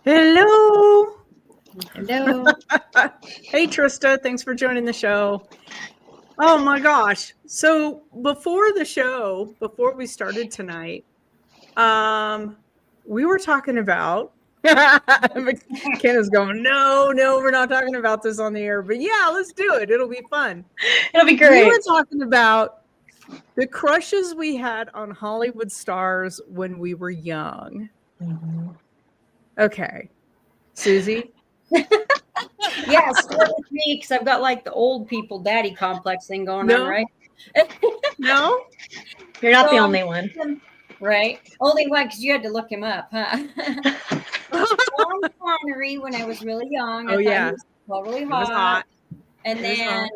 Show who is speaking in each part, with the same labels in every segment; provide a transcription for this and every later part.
Speaker 1: Hello.
Speaker 2: Hello.
Speaker 1: Hey, Trista. Thanks for joining the show. Oh my gosh. So before the show, before we started tonight, we were talking about Kenna's going, no, we're not talking about this on the air. But yeah, let's do it. It'll be fun.
Speaker 3: It'll be great.
Speaker 1: We were talking about the crushes we had on Hollywood stars when we were young.
Speaker 3: Mm-hmm.
Speaker 1: Okay. Susie?
Speaker 2: Yeah, start with me because I've got like the old people daddy complex thing going on, right?
Speaker 1: No?
Speaker 3: You're not the only one.
Speaker 2: Right? Only one because you had to look him up, huh? Sean Connery when I was really young.
Speaker 1: Oh, yeah.
Speaker 2: He was really
Speaker 1: It was
Speaker 2: hot. And
Speaker 1: It was
Speaker 2: then,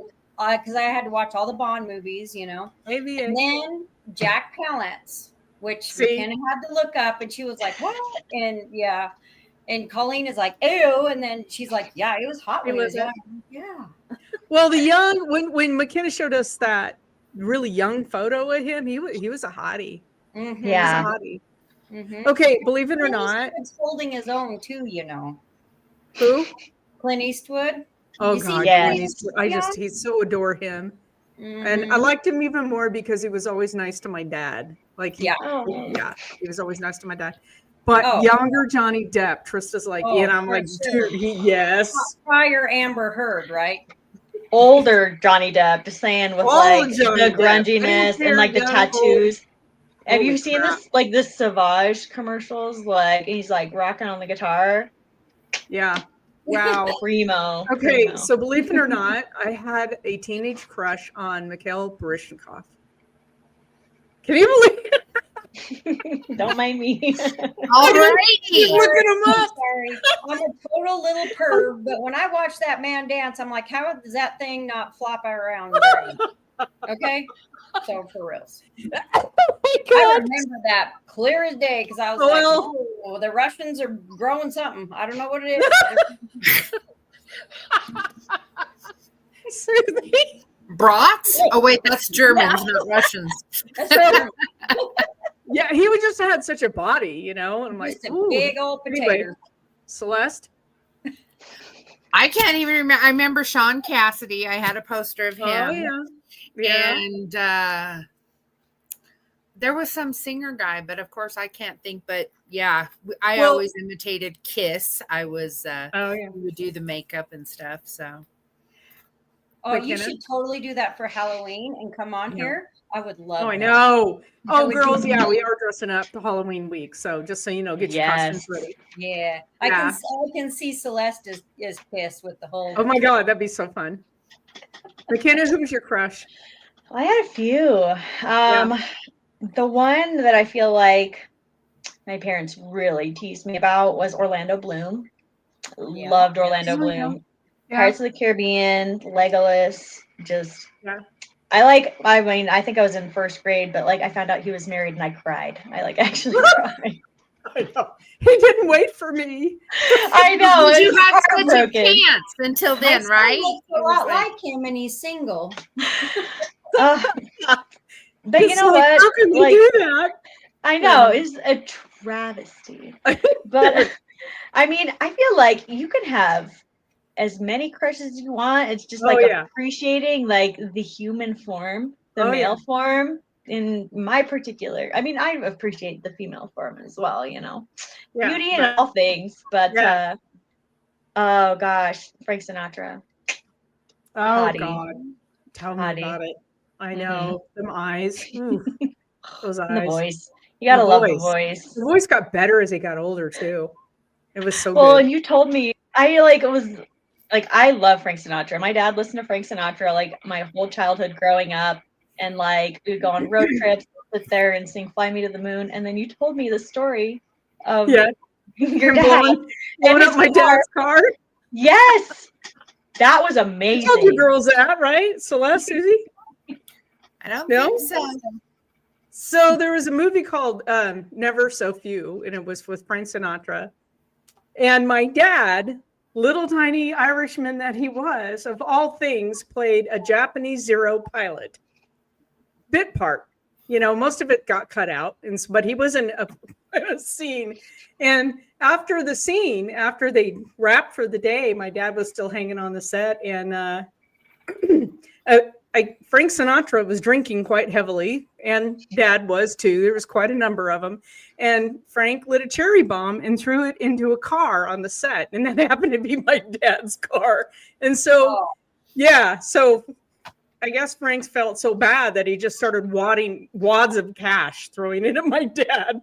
Speaker 2: because I had to watch all the Bond movies, you know.
Speaker 1: Maybe.
Speaker 2: And then Jack Palance, which McKenna had to look up, and she was like, what? And yeah. And Colleen is like, ew. And then she's like, yeah, it was hot when he was young. Yeah.
Speaker 1: Well, the young, when McKenna showed us that really young photo of him, he was a hottie.
Speaker 3: Mm-hmm. Yeah.
Speaker 1: He was a hottie. Mm-hmm. Okay, believe it or not.
Speaker 2: He's holding his own too, you know.
Speaker 1: Who?
Speaker 2: Clint Eastwood.
Speaker 1: Oh, God.
Speaker 3: Yes.
Speaker 1: I so adore him. Mm-hmm. And I liked him even more because he was always nice to my dad. Like, he was always nice to my dad. But younger Johnny Depp, Trista's like, and I'm like, sure. Yes.
Speaker 2: Prior Amber Heard, right?
Speaker 3: Older Johnny Depp, just saying, with like the grunginess and like the tattoos. Have you seen this, like this Savage commercials? Like he's like rocking on the guitar.
Speaker 1: Yeah. Wow.
Speaker 3: Primo.
Speaker 1: Okay, so believe it or not, I had a teenage crush on Mikhail Baryshnikov. Can you believe it?
Speaker 3: Don't mind me.
Speaker 2: All right.
Speaker 1: Looking him up.
Speaker 2: Sorry. I'm a total little perv, but when I watch that man dance, I'm like, how does that thing not flop around? Okay? So for reals.
Speaker 1: Oh my God.
Speaker 2: I remember that clear as day because I was like, oh, the Russians are growing something. I don't know what it
Speaker 1: is.
Speaker 4: Brats? Oh, wait, that's Germans, not Russians.
Speaker 1: Yeah, he would just had such a body, you know. And I'm like,
Speaker 2: big old potato. Anyway,
Speaker 1: Celeste?
Speaker 4: I can't even remember. I remember Sean Cassidy. I had a poster of him.
Speaker 1: Oh, yeah.
Speaker 4: And there was some singer guy, but of course I can't think. But yeah, I always imitated Kiss. I was, we would do the makeup and stuff. So.
Speaker 2: Oh, you should totally do that for Halloween and come on here. I would love
Speaker 1: I know. Oh, girls, we are dressing up for Halloween week. So just so you know, get your costumes ready.
Speaker 2: Yeah. I can see Celeste is pissed with the whole.
Speaker 1: Oh my God, that'd be so fun. McKenna, who was your crush?
Speaker 3: I had a few. The one that I feel like my parents really teased me about was Orlando Bloom. Loved Orlando Bloom. Pirates of the Caribbean, Legolas, just I think I was in first grade, but like I found out he was married and I cried. I like actually cried.
Speaker 1: I know. He didn't wait for me.
Speaker 3: I know.
Speaker 4: You had such a chance until then, right?
Speaker 2: A lot like him and he's single.
Speaker 3: But you know what?
Speaker 1: How can we do that?
Speaker 3: I know. It's a travesty. But I mean, I feel like you can have as many crushes as you want. It's just like appreciating like the human form, the male form in my particular. I mean, I appreciate the female form as well, you know. Beauty in all things. But oh gosh, Frank Sinatra.
Speaker 1: Oh Hottie. God. Tell me about it. I know. Them eyes. Those eyes.
Speaker 3: The voice. You gotta love the voice.
Speaker 1: The voice got better as he got older too. It was so good.
Speaker 3: Well, and you told me I love Frank Sinatra. My dad listened to Frank Sinatra like my whole childhood growing up, and like we'd go on road trips, sit there and sing "Fly Me to the Moon." And then you told me the story of your dad
Speaker 1: blowing up my dad's car.
Speaker 3: Yes, that was amazing.
Speaker 1: I told you girls that, right? Celeste, Susie?
Speaker 4: I don't think so.
Speaker 1: So there was a movie called Never So Few, and it was with Frank Sinatra. And my dad, little tiny Irishman that he was, of all things, played a Japanese Zero pilot. Bit part. You know, most of it got cut out, but he was a scene. And after the scene, after they wrapped for the day, my dad was still hanging on the set, and Frank Sinatra was drinking quite heavily, and Dad was too. There was quite a number of them. And Frank lit a cherry bomb and threw it into a car on the set. And that happened to be my dad's car. And so, yeah, so I guess Frank felt so bad that he just started wads of cash, throwing it at my dad.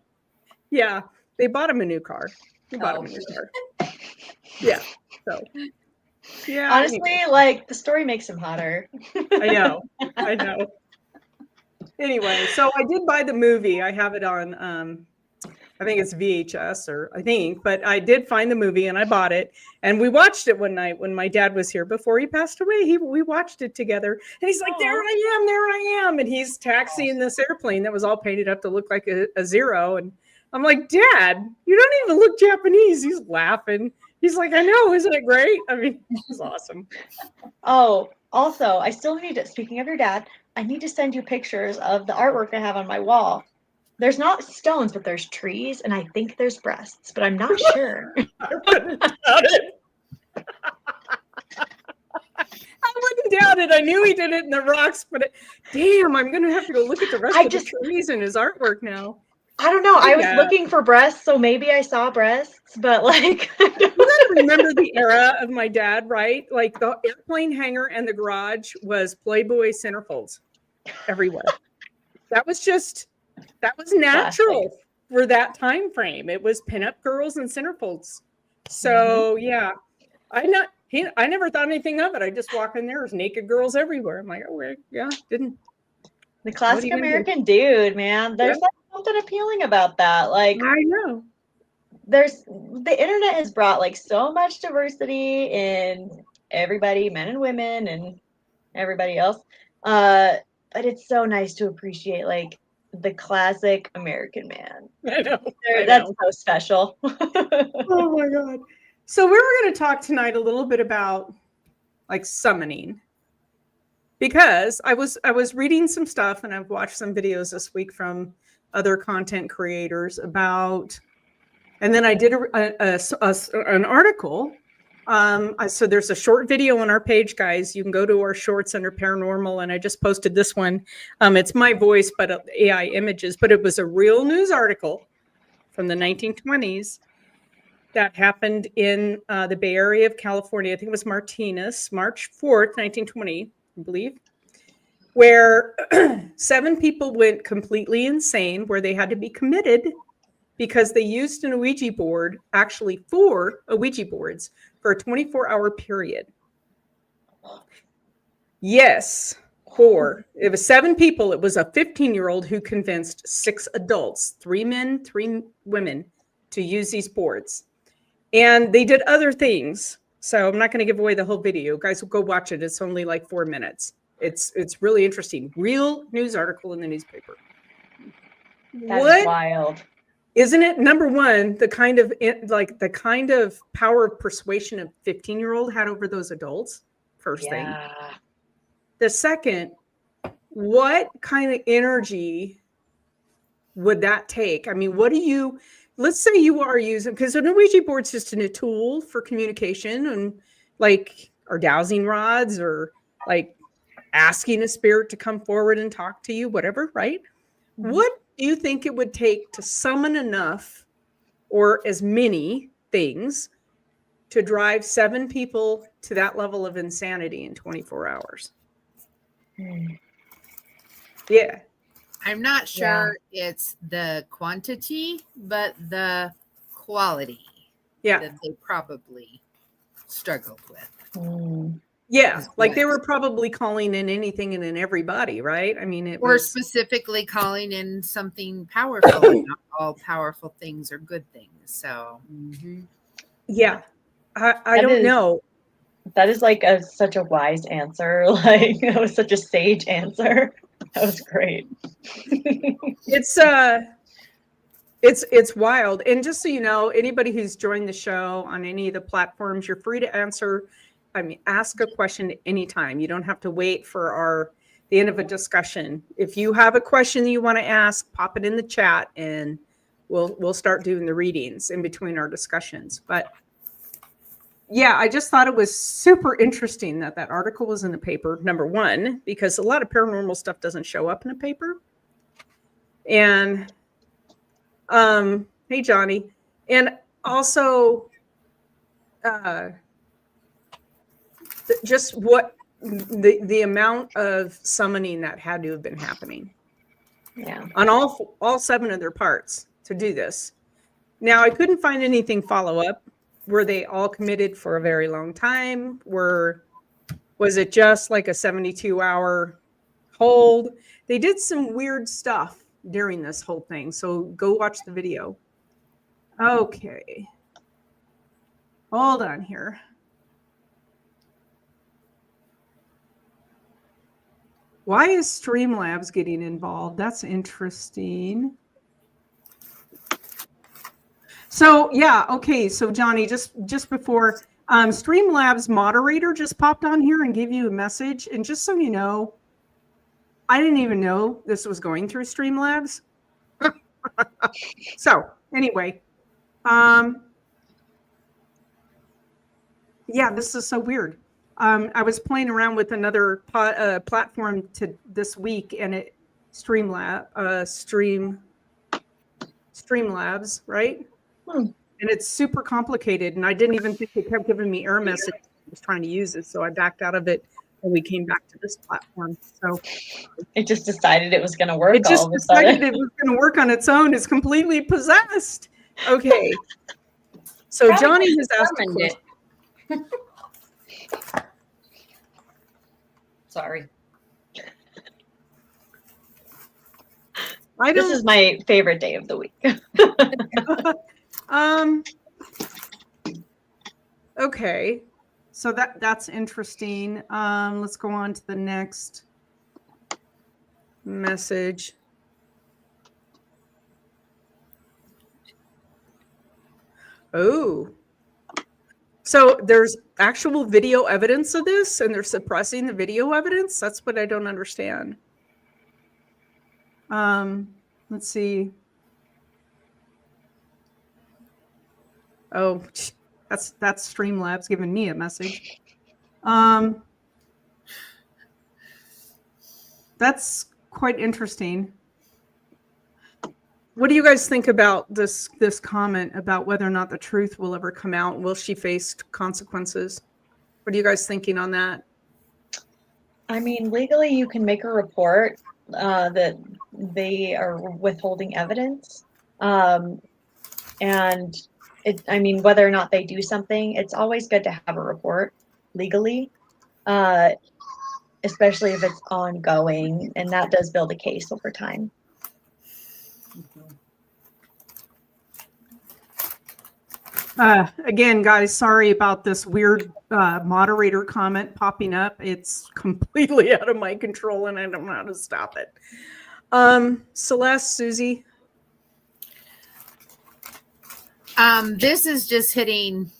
Speaker 1: Yeah, they bought him a new car. Yeah, so. Yeah.
Speaker 3: Honestly,
Speaker 1: anyway.
Speaker 3: like the story makes him hotter.
Speaker 1: I know. Anyway, so I did buy the movie. I have it on, I think it's VHS but I did find the movie and I bought it. And we watched it one night when my dad was here before he passed away. We watched it together. And he's like, there I am. And he's taxiing this airplane that was all painted up to look like a zero. And I'm like, Dad, you don't even look Japanese. He's laughing. He's like, I know, isn't it great? I mean, it was awesome.
Speaker 3: Oh, also, I still need to, speaking of your dad, I need to send you pictures of the artwork I have on my wall. There's not stones, but there's trees, and I think there's breasts, but I'm not sure.
Speaker 1: I wouldn't doubt it. I knew he did it in the rocks, but damn, I'm going to have to go look at the rest of the trees in his artwork now.
Speaker 3: I don't know. I was looking for breasts, so maybe I saw breasts, but like
Speaker 1: you gotta remember the era of my dad, right? Like the airplane hangar and the garage was Playboy centerfolds everywhere. That was natural for that time frame. It was pinup girls and centerfolds. So yeah, I never thought anything of it. I just walk in there, there's naked girls everywhere. I'm like, oh yeah, didn't.
Speaker 3: The classic American dude, man. There's something appealing about that. Like
Speaker 1: I know.
Speaker 3: The internet has brought like so much diversity in everybody, men and women and everybody else. But it's so nice to appreciate like the classic American man.
Speaker 1: I know.
Speaker 3: That's so special.
Speaker 1: Oh my God. So we were going to talk tonight a little bit about like summoning. Because I was reading some stuff and I've watched some videos this week from other content creators about, and then I did an article. So there's a short video on our page, guys. You can go to our shorts under Paranormal, and I just posted this one. It's my voice, but AI images, but it was a real news article from the 1920s that happened in the Bay Area of California. I think it was Martinez, March 4th, 1920. I believe, where 7 people went completely insane, where they had to be committed because they used an Ouija board, actually 4 Ouija boards for a 24-hour period. Yes, 4. It was 7 people. It was a 15-year-old who convinced 6 adults, 3 men, 3 women, to use these boards. And they did other things. So I'm not going to give away the whole video. Guys, go watch it. It's only like 4 minutes. It's really interesting. Real news article in the newspaper.
Speaker 3: That's wild.
Speaker 1: Isn't it? Number one, the kind of power of persuasion a 15-year-old had over those adults. First thing. The second, what kind of energy would that take? I mean, let's say you are using, because an Ouija board's just a tool for communication and like, or dowsing rods or like asking a spirit to come forward and talk to you, whatever, right? Mm-hmm. What do you think it would take to summon enough or as many things to drive 7 people to that level of insanity in 24 hours? Yeah.
Speaker 4: I'm not sure it's the quantity, but the quality that they probably struggled with.
Speaker 1: Yeah, like they were probably calling in anything and in everybody, right? I mean,
Speaker 4: specifically calling in something powerful. Not all powerful things are good things. So,
Speaker 1: yeah, I don't know.
Speaker 3: That is like such a wise answer. Like it was such a sage answer. That was great.
Speaker 1: It's wild. And just so you know, anybody who's joined the show on any of the platforms, you're free to ask a question at any time. You don't have to wait for the end of a discussion. If you have a question that you want to ask, pop it in the chat and we'll start doing the readings in between our discussions. But yeah, I just thought it was super interesting that article was in the paper, number one, because a lot of paranormal stuff doesn't show up in a paper. And hey, Johnny. And also just what the amount of summoning that had to have been happening.
Speaker 3: Yeah.
Speaker 1: On all 7 of their parts to do this. Now, I couldn't find anything follow up. Were they all committed for a very long time? Was it just like a 72-hour hold? They did some weird stuff during this whole thing. So go watch the video. Okay. Hold on here. Why is Streamlabs getting involved? That's interesting. So yeah, okay. So Johnny, just before Streamlabs moderator just popped on here and gave you a message. And just so you know, I didn't even know this was going through Streamlabs. So anyway, yeah, this is so weird. I was playing around with another platform this week, and it Streamlabs, right? And it's super complicated, and I didn't even think it kept giving me error message. I was trying to use it, so I backed out of it, and we came back to this platform. So
Speaker 3: it just decided it was going to work.
Speaker 1: It just decided it was going to work on its own. It's completely possessed. Okay. So
Speaker 2: Probably
Speaker 1: Johnny has asked a question.
Speaker 2: Sorry.
Speaker 3: This is my favorite day of the week.
Speaker 1: Okay. So that's interesting. Let's go on to the next message. Oh. So there's actual video evidence of this, and they're suppressing the video evidence? That's what I don't understand. Let's see. Oh, that's Streamlabs giving me a message. That's quite interesting. What do you guys think about this comment about whether or not the truth will ever come out? Will she face consequences? What are you guys thinking on that?
Speaker 3: I mean, legally, you can make a report that they are withholding evidence. And I mean, whether or not they do something, it's always good to have a report legally, especially if it's ongoing, and that does build a case over time.
Speaker 1: Again, guys, sorry about this weird moderator comment popping up. It's completely out of my control, and I don't know how to stop it. Celeste, Susie?
Speaker 4: This is just hitting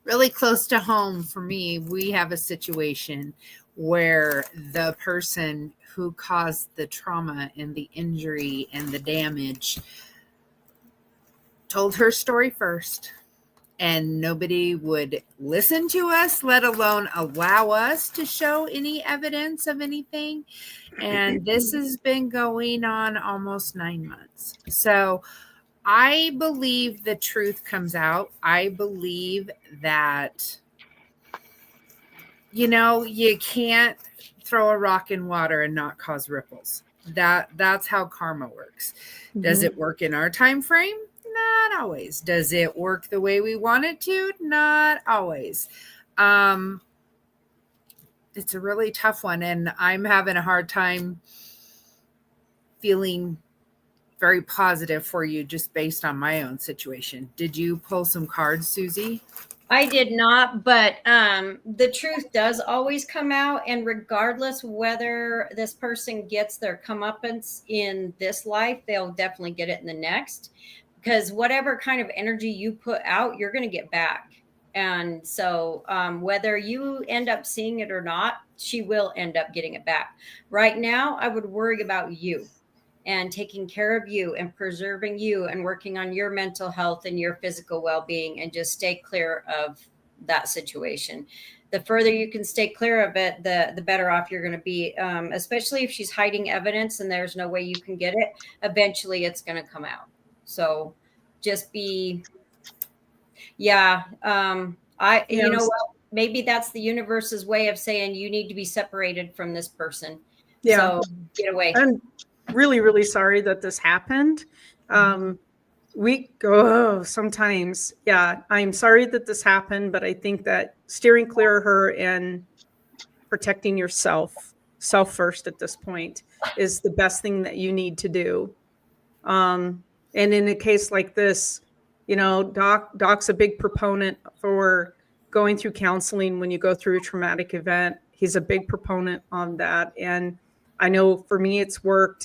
Speaker 4: really close to home for me. We have a situation where the person who caused the trauma and the injury and the damage told her story first, and nobody would listen to us, let alone allow us to show any evidence of anything. And this has been going on almost 9 months. So I believe the truth comes out. I believe that, you can't throw a rock in water and not cause ripples. That's how karma works. Mm-hmm. Does it work in our time frame? Not always. Does it work the way we want it to? Not always. It's a really tough one, and I'm having a hard time feeling very positive for you just based on my own situation. Did you pull some cards, Susie?
Speaker 2: I did not, but the truth does always come out, and regardless whether this person gets their comeuppance in this life, they'll definitely get it in the next, because whatever kind of energy you put out, you're going to get back. And so whether you end up seeing it or not, she will end up getting it back. Right now, I would worry about you and taking care of you and preserving you and working on your mental health and your physical well-being, and just stay clear of that situation. The further you can stay clear of it, the better off you're going to be, especially if she's hiding evidence and there's no way you can get it. Eventually it's going to come out. So just be, yeah. You know what, maybe that's the universe's way of saying you need to be separated from this person. So get away.
Speaker 1: I'm really, really sorry that this happened. We go sometimes. Yeah, I'm sorry that this happened, but I think that steering clear of her and protecting yourself, self first at this point, is the best thing that you need to do. And in a case like this, you know, Doc's a big proponent for going through counseling when you go through a traumatic event. He's a big proponent on that. And I know for me, it's worked.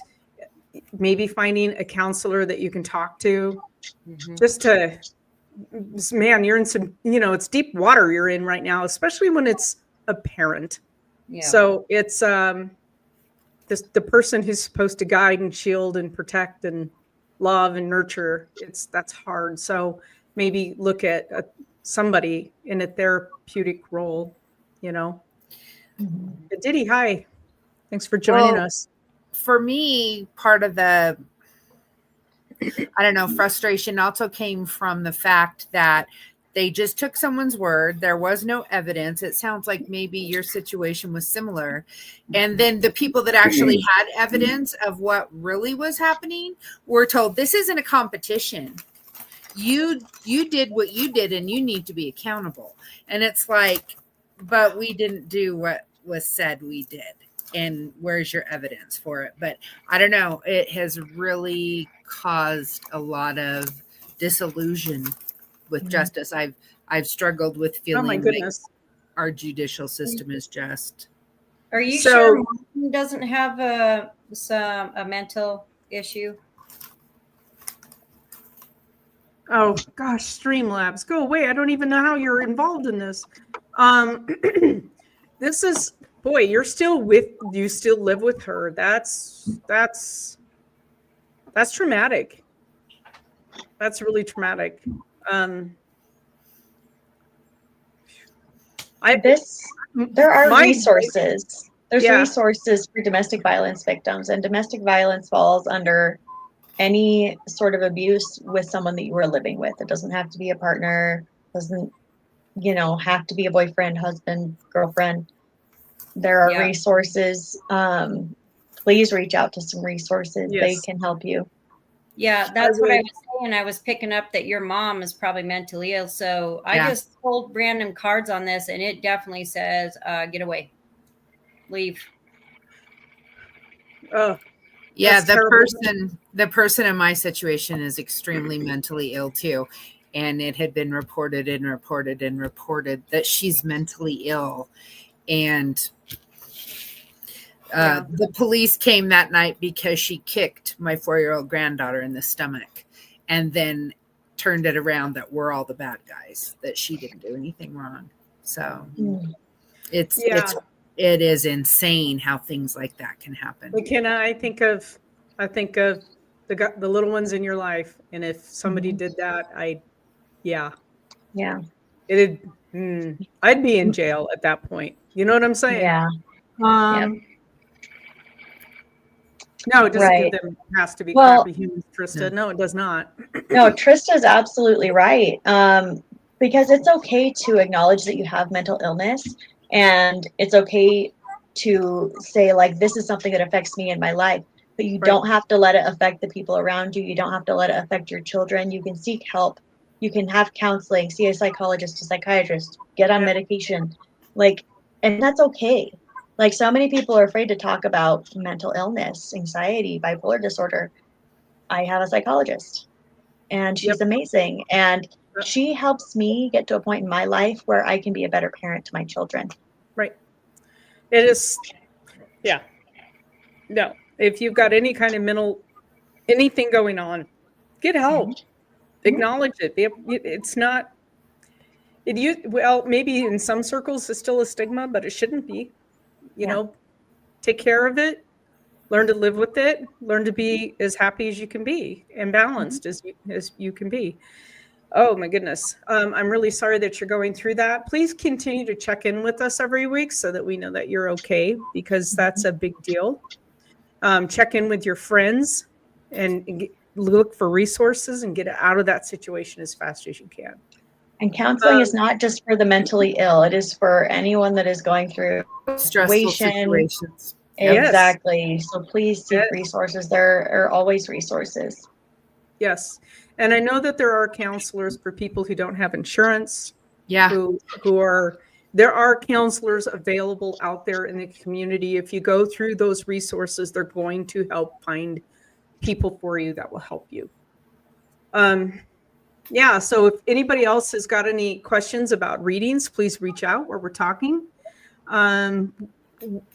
Speaker 1: Maybe finding a counselor that you can talk to, just to, man, you're in some, you know, it's deep water you're in right now, especially when it's a parent. Yeah. So it's the person who's supposed to guide and shield and protect and love and nurture. That's hard. So maybe look at somebody in a therapeutic role, you know. Diddy, hi. Thanks for joining us.
Speaker 4: For me, part of the, I don't know, frustration also came from the fact that they just took someone's word. There was no evidence. It sounds like maybe your situation was similar. And then the people that actually had evidence of what really was happening were told, this isn't a competition. You did what you did and you need to be accountable. And it's like, but we didn't do what was said we did. And where's your evidence for it? But I don't know. It has really caused a lot of disillusion with justice. I've struggled with feeling like our judicial system is just.
Speaker 2: Are you sure Mom doesn't have a mental issue?
Speaker 1: Oh gosh, Streamlabs, go away! I don't even know how you're involved in this. This is. Boy, you still live with her. That's traumatic. That's really traumatic.
Speaker 3: There are resources. There's resources for domestic violence victims, and domestic violence falls under any sort of abuse with someone that you were living with. It doesn't have to be a partner, doesn't, have to be a boyfriend, husband, girlfriend. There are resources. Please reach out to some resources. Yes. They can help you.
Speaker 2: Yeah, that's what I was saying. I was picking up that your mom is probably mentally ill. So I just pulled random cards on this, and it definitely says, get away. Leave.
Speaker 1: Oh.
Speaker 4: Yeah, the person in my situation is extremely mentally ill too. And it had been reported that she's mentally ill. And the police came that night because she kicked my 4-year-old granddaughter in the stomach and then turned it around that we're all the bad guys, that she didn't do anything wrong. So it is insane how things like that can happen.
Speaker 1: McKenna, I think of the little ones in your life. And if somebody did that, I'd be in jail at that point. You know what I'm saying?
Speaker 3: Yeah.
Speaker 1: No, it doesn't give them has to be crappy humans, Trista. No, it does not.
Speaker 3: No, Trista's absolutely right. Because it's okay to acknowledge that you have mental illness, and it's okay to say, like, this is something that affects me in my life, but you don't have to let it affect the people around you. You don't have to let it affect your children. You can seek help. You can have counseling, see a psychologist, a psychiatrist, get on medication, and that's okay. Like, so many people are afraid to talk about mental illness, anxiety, bipolar disorder. I have a psychologist, and she's amazing. And she helps me get to a point in my life where I can be a better parent to my children.
Speaker 1: Right. It is. Yeah. No, if you've got any kind of anything going on, get help. Acknowledge it. It's not. Maybe in some circles it's still a stigma, but it shouldn't be. You know, take care of it. learn to live with it, learn to be as happy as you can be and balanced as you can be. Oh my goodness. I'm really sorry that you're going through that. Please continue to check in with us every week so that we know that you're okay, because that's a big deal. Check in with your friends and look for resources and get out of that situation as fast as you can.
Speaker 3: And counseling is not just for the mentally ill. It is for anyone that is going through
Speaker 4: Stressful situations.
Speaker 3: Exactly. So please seek
Speaker 1: Yes.
Speaker 3: resources. There are always resources.
Speaker 1: Yes. And I know that there are counselors for people who don't have insurance.
Speaker 4: Yeah.
Speaker 1: There are counselors available out there in the community. If you go through those resources, they're going to help find people for you that will help you. Yeah. So if anybody else has got any questions about readings, please reach out where we're talking.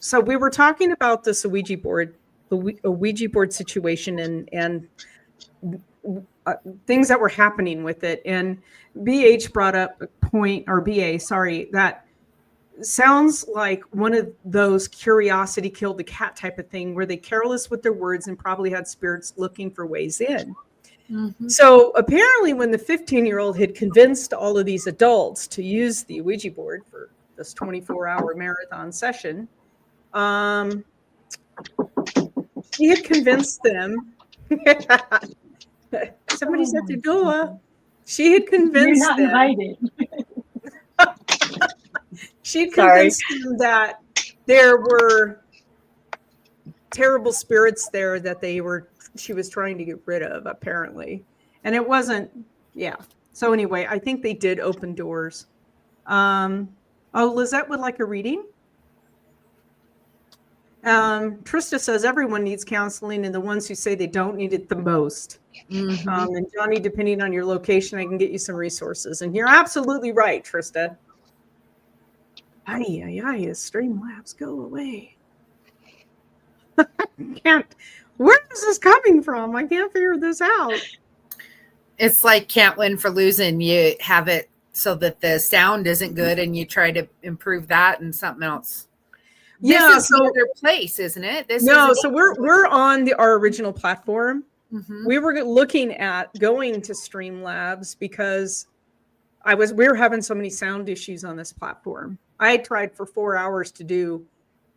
Speaker 1: So we were talking about this Ouija board, a Ouija board situation and things that were happening with it. And BH brought up a point, or BA, sorry, that sounds like one of those curiosity killed the cat type of thing where they careless with their words and probably had spirits looking for ways in. Mm-hmm. So apparently when the 15-year-old had convinced all of these adults to use the Ouija board for this 24-hour marathon session, he had convinced them. Somebody's at the door. She had convinced
Speaker 3: You're not invited.
Speaker 1: She had convinced them that there were terrible spirits there that she was trying to get rid of, apparently. And it wasn't, yeah. So anyway, I think they did open doors. Lizette would like a reading. Trista says everyone needs counseling, and the ones who say they don't need it the most. Mm-hmm. And Johnny, depending on your location, I can get you some resources. And you're absolutely right, Trista. Streamlabs, go away. Where is this coming from? I can't figure this out.
Speaker 4: It's like can't win for losing. You have it so that the sound isn't good and you try to improve that and something else. This is another place, isn't it?
Speaker 1: So we're on our original platform. Mm-hmm. We were looking at going to Streamlabs because we were having so many sound issues on this platform. I tried for 4 hours to do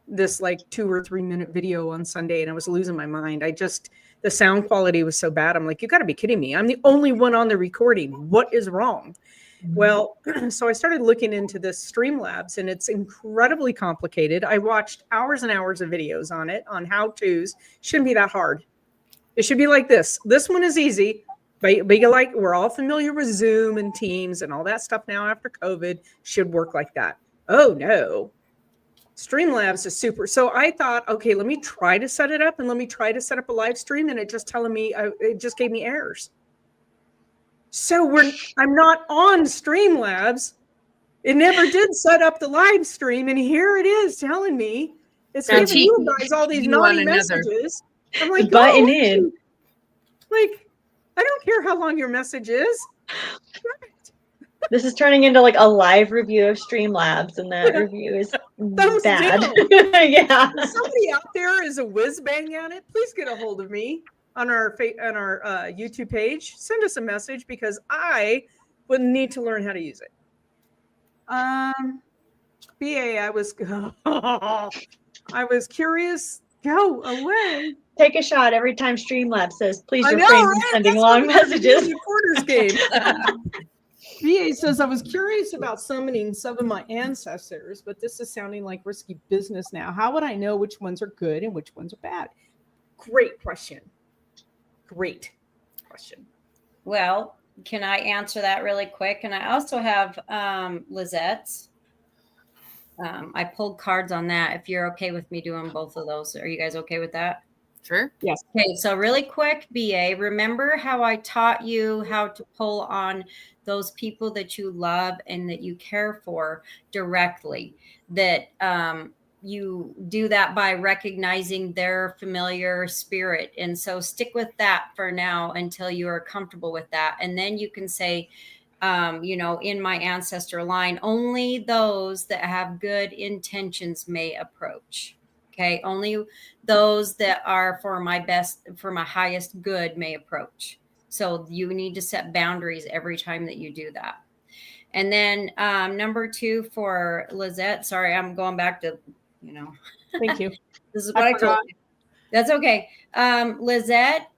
Speaker 1: this like 2 or 3 minute video on Sunday, and I was losing my mind. The sound quality was so bad. I'm like, you got to be kidding me. I'm the only one on the recording. What is wrong? Mm-hmm. Well, so I started looking into this Streamlabs, and it's incredibly complicated. I watched hours and hours of videos on it, on how-tos. Shouldn't be that hard. It should be like this. This one is easy. But we're all familiar with Zoom and Teams and all that stuff now after COVID. Should work like that. Oh, no. Streamlabs is super. So I thought, okay, let me try to set it up, and let me try to set up a live stream. And it just it just gave me errors. So I'm not on Streamlabs. It never did set up the live stream. And here it is telling me it's giving you guys all these naughty messages. I'm like,
Speaker 3: button in.
Speaker 1: Like, I don't care how long your message is.
Speaker 3: This is turning into like a live review of Streamlabs, and that review is bad. Yeah.
Speaker 1: If somebody out there is a whiz bang at it, please get a hold of me on our YouTube page. Send us a message because I would need to learn how to use it. BA, I was curious. Go away.
Speaker 3: Take a shot every time Streamlabs says, please refrain from sending long messages.
Speaker 1: Quarters game. BA says, I was curious about summoning some of my ancestors, but this is sounding like risky business now. How would I know which ones are good and which ones are bad? Great question.
Speaker 2: Well, can I answer that really quick? And I also have Lizette's. I pulled cards on that. If you're okay with me doing both of those, are you guys okay with that?
Speaker 4: Sure.
Speaker 1: Yes.
Speaker 2: Okay, so really quick, BA, remember how I taught you how to pull on those people that you love and that you care for directly? That you do that by recognizing their familiar spirit. And so stick with that for now until you are comfortable with that. And then you can say, in my ancestor line, only those that have good intentions may approach. Okay. Only those that are for my highest good may approach. So you need to set boundaries every time that you do that. And then number 2 for Lizette. Sorry, I'm going back to,
Speaker 1: Thank you.
Speaker 2: This is what I told you. That's okay. Lizette,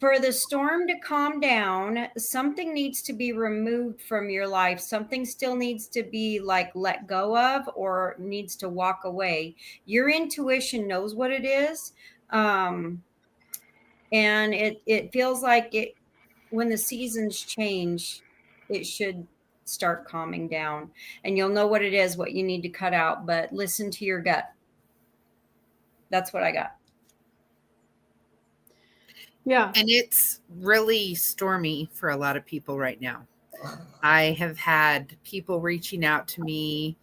Speaker 2: for the storm to calm down, something needs to be removed from your life. Something still needs to be let go of or needs to walk away. Your intuition knows what it is. And it feels like when the seasons change, it should start calming down, and you'll know what it is, what you need to cut out, but listen to your gut. That's what I got.
Speaker 1: Yeah.
Speaker 4: And it's really stormy for a lot of people right now. I have had people reaching out to me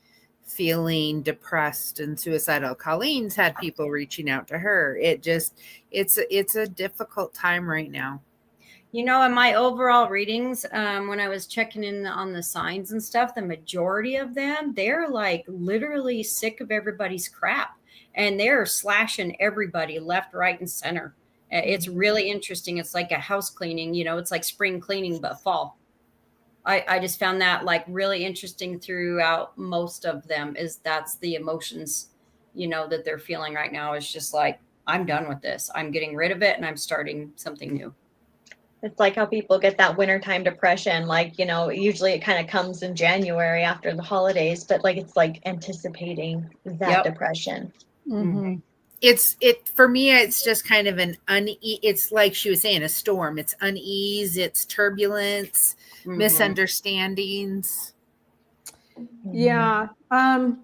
Speaker 4: feeling depressed and suicidal. Colleen's had people reaching out to her. It's a difficult time right now.
Speaker 2: In my overall readings, when I was checking in on the signs and stuff, the majority of them, they're literally sick of everybody's crap, and they're slashing everybody left, right, and center. It's really interesting. It's like a house cleaning, it's like spring cleaning, but fall. I just found that really interesting throughout most of them. That's the emotions, that they're feeling right now, is just I'm done with this. I'm getting rid of it and I'm starting something new.
Speaker 3: It's like how people get that wintertime depression. Usually it kind of comes in January after the holidays, but it's anticipating that depression.
Speaker 1: Mm-hmm.
Speaker 4: For me, it's just kind of an it's like she was saying, a storm. It's unease, it's turbulence, misunderstandings.
Speaker 1: Yeah.
Speaker 2: Also,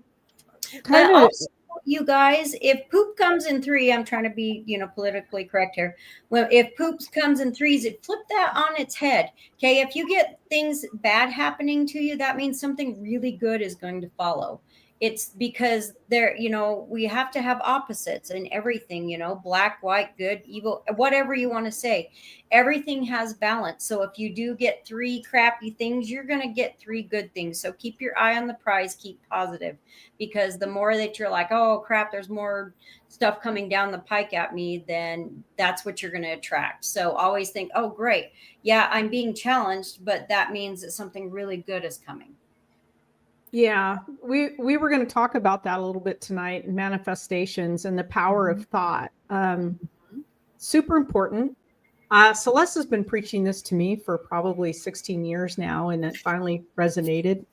Speaker 2: you guys, if poop comes in 3, I'm trying to be, politically correct here. Well, if poop comes in 3s, flip that on its head. Okay. If you get things bad happening to you, that means something really good is going to follow. It's because we have to have opposites in everything, black, white, good, evil, whatever you want to say. Everything has balance. So if you do get 3 crappy things, you're going to get 3 good things. So keep your eye on the prize, keep positive, because the more that you're oh crap, there's more stuff coming down the pike at me, then that's what you're going to attract. So always think, oh, great. Yeah, I'm being challenged, but that means that something really good is coming.
Speaker 1: Yeah, we were going to talk about that a little bit tonight, manifestations and the power of thought. Super important. Celeste has been preaching this to me for probably 16 years now, and it finally resonated.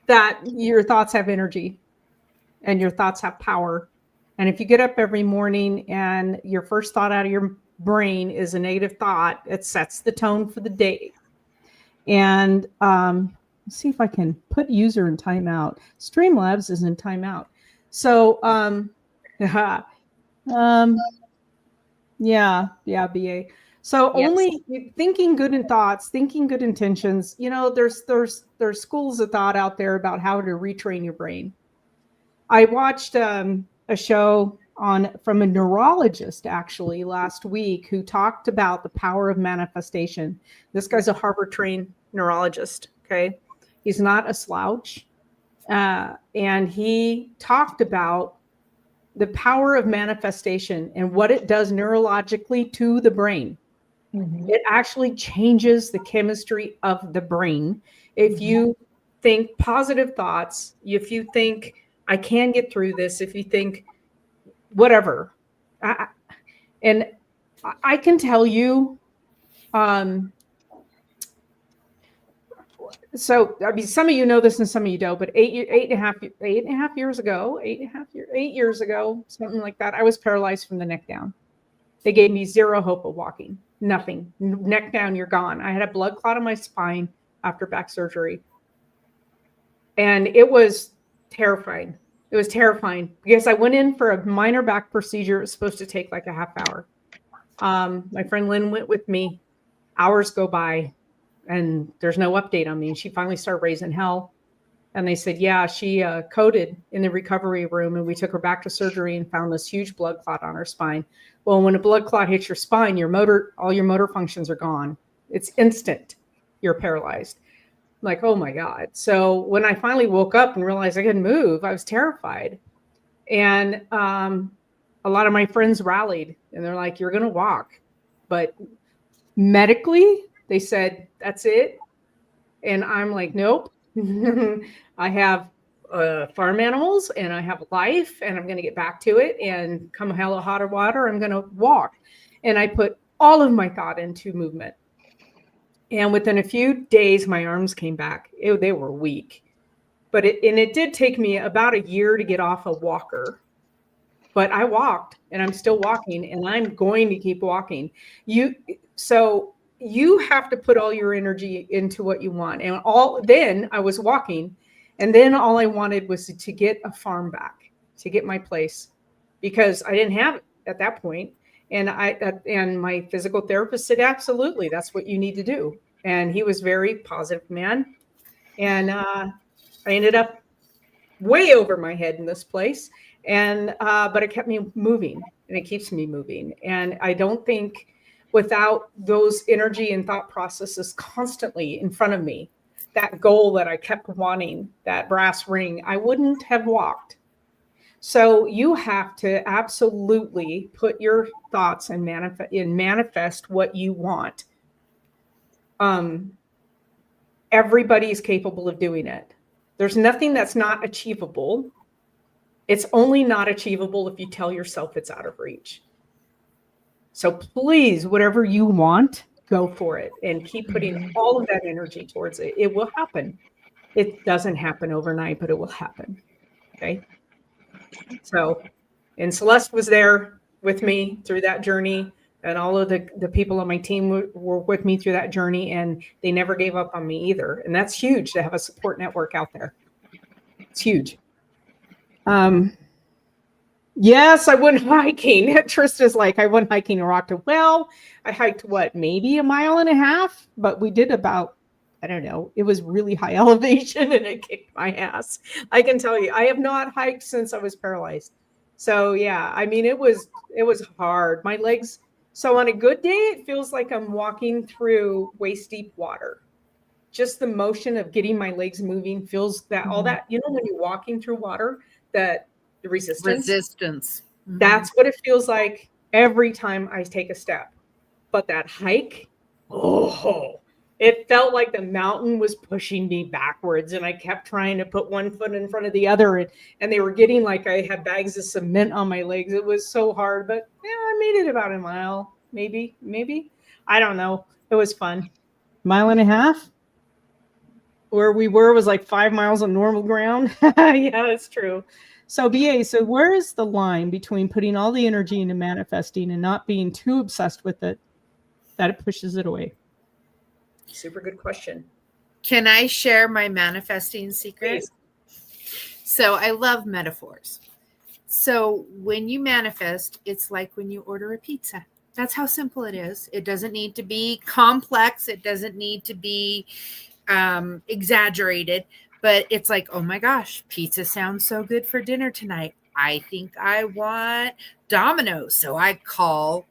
Speaker 1: That your thoughts have energy and your thoughts have power. And if you get up every morning and your first thought out of your brain is a negative thought, it sets the tone for the day. And let's see if I can put user in timeout. Streamlabs is in timeout. So yeah, BA. So yes. Only thinking good in thoughts, thinking good intentions. There's schools of thought out there about how to retrain your brain. I watched a show from a neurologist actually last week who talked about the power of manifestation. This guy's a Harvard-trained neurologist. Okay, he's not a slouch, and he talked about the power of manifestation and what it does neurologically to the brain. Mm-hmm. It actually changes the chemistry of the brain. If you think positive thoughts, if you think I can get through this, if you think whatever, and I can tell you, so I mean, some of you know this and some of you don't, but 8 years ago, something like that, I was paralyzed from the neck down. They gave me zero hope of walking, nothing. Neck down, you're gone. I had a blood clot on my spine after back surgery. And it was terrifying. It was terrifying because I went in for a minor back procedure. It was supposed to take like a half hour. My friend Lynn went with me. Hours go by and there's no update on me. And she finally started raising hell. And they said, yeah, she coded in the recovery room, and we took her back to surgery and found this huge blood clot on her spine. Well, when a blood clot hits your spine, all your motor functions are gone. It's instant. You're paralyzed. like, oh my God. So when I finally woke up and realized I couldn't move, I was terrified. And a lot of my friends rallied and they're like, you're going to walk. But medically, they said, that's it. And I'm like, nope. I have farm animals and I have life and I'm going to get back to it. And come hell or hot or water, I'm going to walk. And I put all of my thought into movement. And within a few days, my arms came back. They were weak. But it did take me about a year to get off a walker. But I walked and I'm still walking and I'm going to keep walking. So you have to put all your energy into what you want. And then I was walking, and then all I wanted was to get a farm back, to get my place, because I didn't have it at that point. And and my physical therapist said, absolutely, that's what you need to do. And he was very positive man. And I ended up way over my head in this place. And but it kept me moving, and it keeps me moving. And I don't think without those energy and thought processes constantly in front of me, that goal that I kept wanting, that brass ring, I wouldn't have walked. So you have to absolutely put your thoughts and manifest what you want. Everybody's capable of doing it. There's nothing that's not achievable. It's only not achievable if you tell yourself it's out of reach. So please, whatever you want, go for it and keep putting all of that energy towards it. It will happen. It doesn't happen overnight, but it will happen. Okay. So, and Celeste was there with me through that journey, and all of the people on my team were with me through that journey, and they never gave up on me either. And that's huge to have a support network out there. It's huge. Yes, I went hiking. Trista's like, I went hiking in Rockton. Well, I hiked maybe a mile and a half, but we did about, I don't know, it was really high elevation and it kicked my ass. I can tell you, I have not hiked since I was paralyzed. So yeah, I mean, it was hard. My legs. So on a good day, it feels like I'm walking through waist deep water. Just the motion of getting my legs moving feels that all that, when you're walking through water, that the resistance. That's what it feels like every time I take a step. But that hike, it felt like the mountain was pushing me backwards, and I kept trying to put one foot in front of the other, and they were getting like I had bags of cement on my legs. It was so hard, but yeah, I made it about a mile, maybe. I don't know. It was fun. Mile and a half. Where we were was like 5 miles on normal ground. Yeah, that's true. So BA, so where is the line between putting all the energy into manifesting and not being too obsessed with it that it pushes it away? Super good question.
Speaker 4: Can I share my manifesting secret? Please. So I love metaphors. So when you manifest, it's like when you order a pizza. That's how simple it is. It doesn't need to be complex. It doesn't need to be exaggerated. But it's like, oh my gosh, pizza sounds so good for dinner tonight. I think I want Domino's. So I call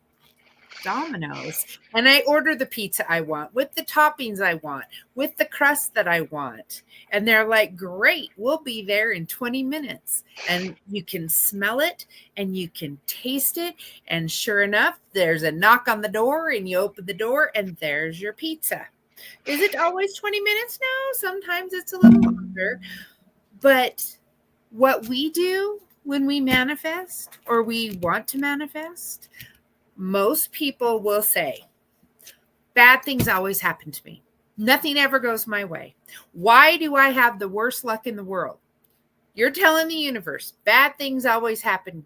Speaker 4: Domino's and I order the pizza I want with the toppings I want, with the crust that I want. And they're like, great, we'll be there in 20 minutes. And you can smell it and you can taste it. And sure enough, there's a knock on the door and you open the door and there's your pizza. Is it always 20 minutes now? Sometimes it's a little longer. But what we do when we manifest or we want to manifest, most people will say, bad things always happen to me. Nothing ever goes my way. Why do I have the worst luck in the world? You're telling the universe, bad things always happen.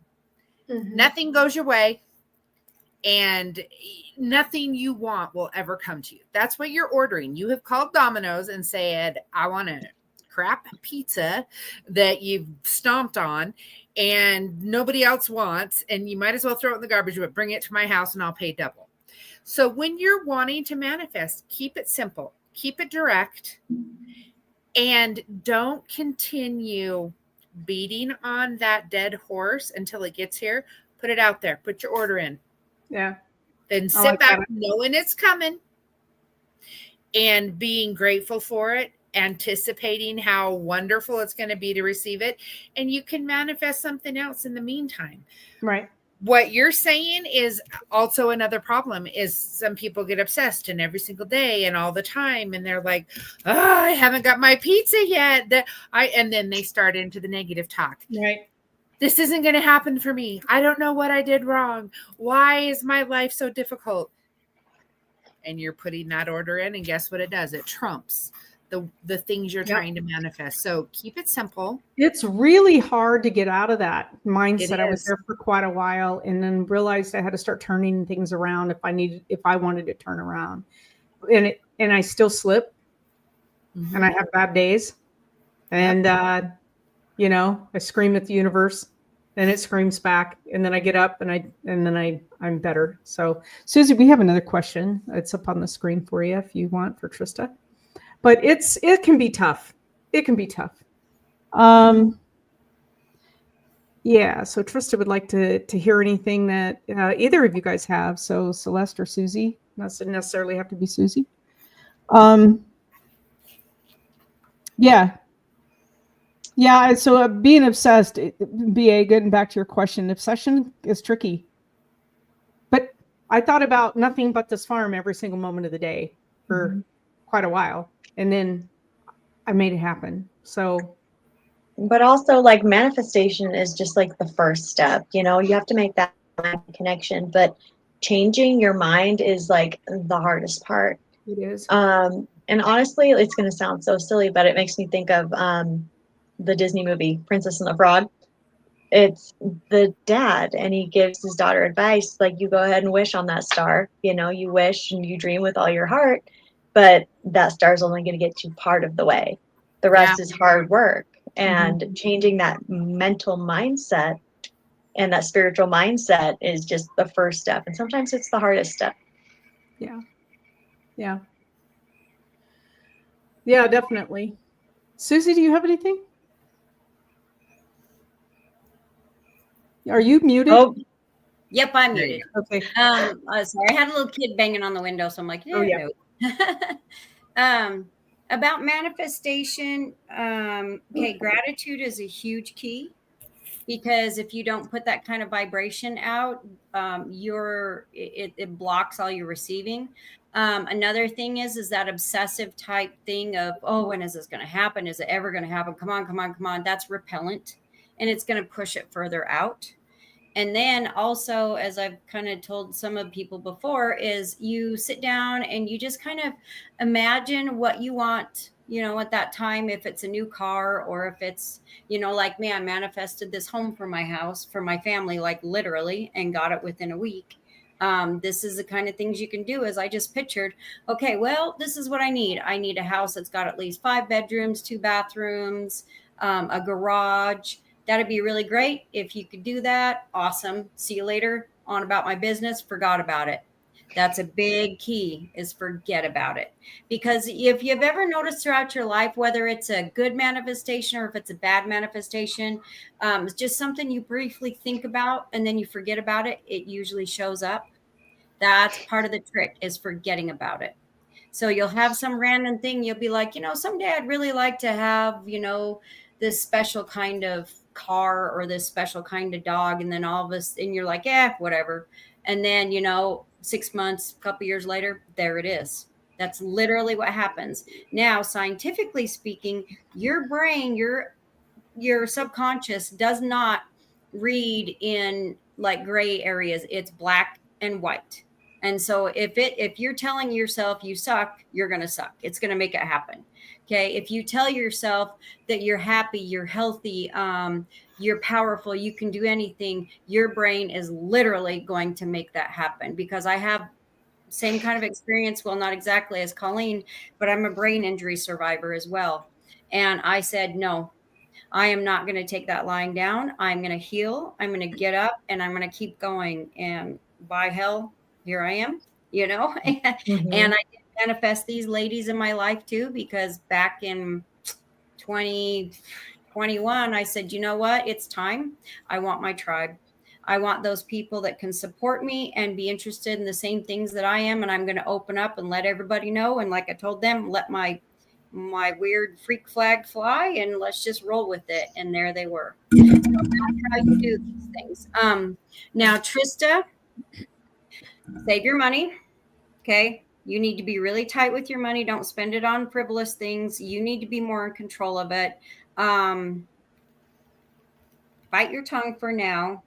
Speaker 4: Mm-hmm. Nothing goes your way. And nothing you want will ever come to you. That's what you're ordering. You have called Domino's and said, I want a crap pizza that you've stomped on and nobody else wants, and you might as well throw it in the garbage, but bring it to my house and I'll pay double. So when you're wanting to manifest, keep it simple, keep it direct, and don't continue beating on that dead horse until it gets here. Put it out there. Put your order in.
Speaker 1: Yeah.
Speaker 4: Then sit back knowing it's coming and being grateful for it anticipating how wonderful it's going to be to receive it. And you can manifest something else in the meantime.
Speaker 1: Right.
Speaker 4: What you're saying is also another problem is some people get obsessed and every single day and all the time. And they're like, oh, I haven't got my pizza yet. And then they start into the negative talk.
Speaker 1: Right.
Speaker 4: This isn't going to happen for me. I don't know what I did wrong. Why is my life so difficult? And you're putting that order in, and guess what it does? It trumps the things you're trying to manifest. So keep it simple.
Speaker 1: It's really hard to get out of that mindset. I was there for quite a while and then realized I had to start turning things around if I wanted to turn around. And I still slip and I have bad days. And I scream at the universe and it screams back, and then I get up and I'm better. So Susie, we have another question. It's up on the screen for you if you want, for Trista. But it can be tough. It can be tough. Yeah. So Trista would like to hear anything that either of you guys have. So Celeste or Susie, doesn't necessarily have to be Susie. Yeah. Yeah. So being obsessed, BA, getting back to your question, obsession is tricky. But I thought about nothing but this farm every single moment of the day for quite a while. And then I made it happen. So,
Speaker 3: but also like manifestation is just like the first step, you have to make that connection, but changing your mind is like the hardest part.
Speaker 1: It is.
Speaker 3: And honestly, it's going to sound so silly, but it makes me think of the Disney movie, Princess and the Frog. It's the dad, and he gives his daughter advice, like, you go ahead and wish on that star, you wish and you dream with all your heart. But that star is only going to get you part of the way. The rest is hard work. And changing that mental mindset and that spiritual mindset is just the first step. And sometimes it's the hardest step.
Speaker 1: Yeah. Yeah. Yeah, definitely. Susie, do you have anything? Are you muted?
Speaker 3: Oh,
Speaker 2: yep, I'm muted.
Speaker 1: Okay.
Speaker 2: Sorry, I had a little kid banging on the window, so I'm like,
Speaker 1: Oh, yeah.
Speaker 2: No. About manifestation, okay, gratitude is a huge key, because if you don't put that kind of vibration out, it blocks all your receiving. Another thing is that obsessive type thing of, oh, when is this going to happen? Is it ever going to happen? Come on, come on, come on. That's repellent, and it's going to push it further out. And then also, as I've kind of told some of people before, is you sit down and you just kind of imagine what you want, at that time, if it's a new car or if it's, like me, I manifested this home for my house, for my family, like literally, and got it within a week. This is the kind of things you can do. As I just pictured, okay, well, this is what I need. I need a house that's got at least 5 bedrooms, 2 bathrooms, a garage. That'd be really great. If you could do that, awesome. See you later. On about my business. Forgot about it. That's a big key, is forget about it. Because if you've ever noticed throughout your life, whether it's a good manifestation or if it's a bad manifestation, it's just something you briefly think about and then you forget about it. It usually shows up. That's part of the trick, is forgetting about it. So you'll have some random thing. You'll be like, someday I'd really like to have, this special kind of car or this special kind of dog. And then all of us, and you're like, whatever. And then, 6 months, a couple years later, there it is. That's literally what happens. Now, scientifically speaking, your brain, your subconscious does not read in like gray areas. It's black and white. And so if you're telling yourself you suck, you're going to suck. It's going to make it happen. Okay. If you tell yourself that you're happy, you're healthy, you're powerful, you can do anything, your brain is literally going to make that happen. Because I have same kind of experience. Well, not exactly as Colleen, but I'm a brain injury survivor as well. And I said, no, I am not going to take that lying down. I'm going to heal. I'm going to get up and I'm going to keep going. And by hell, here I am, and I did manifest these ladies in my life too, because back in 2021, I said, you know what? It's time. I want my tribe. I want those people that can support me and be interested in the same things that I am. And I'm going to open up and let everybody know. And like I told them, let my my weird freak flag fly, and let's just roll with it. And there they were. So that's how you do these things. Now, Trista, save your money. Okay. You need to be really tight with your money. Don't spend it on frivolous things. You need to be more in control of it. Bite your tongue for now.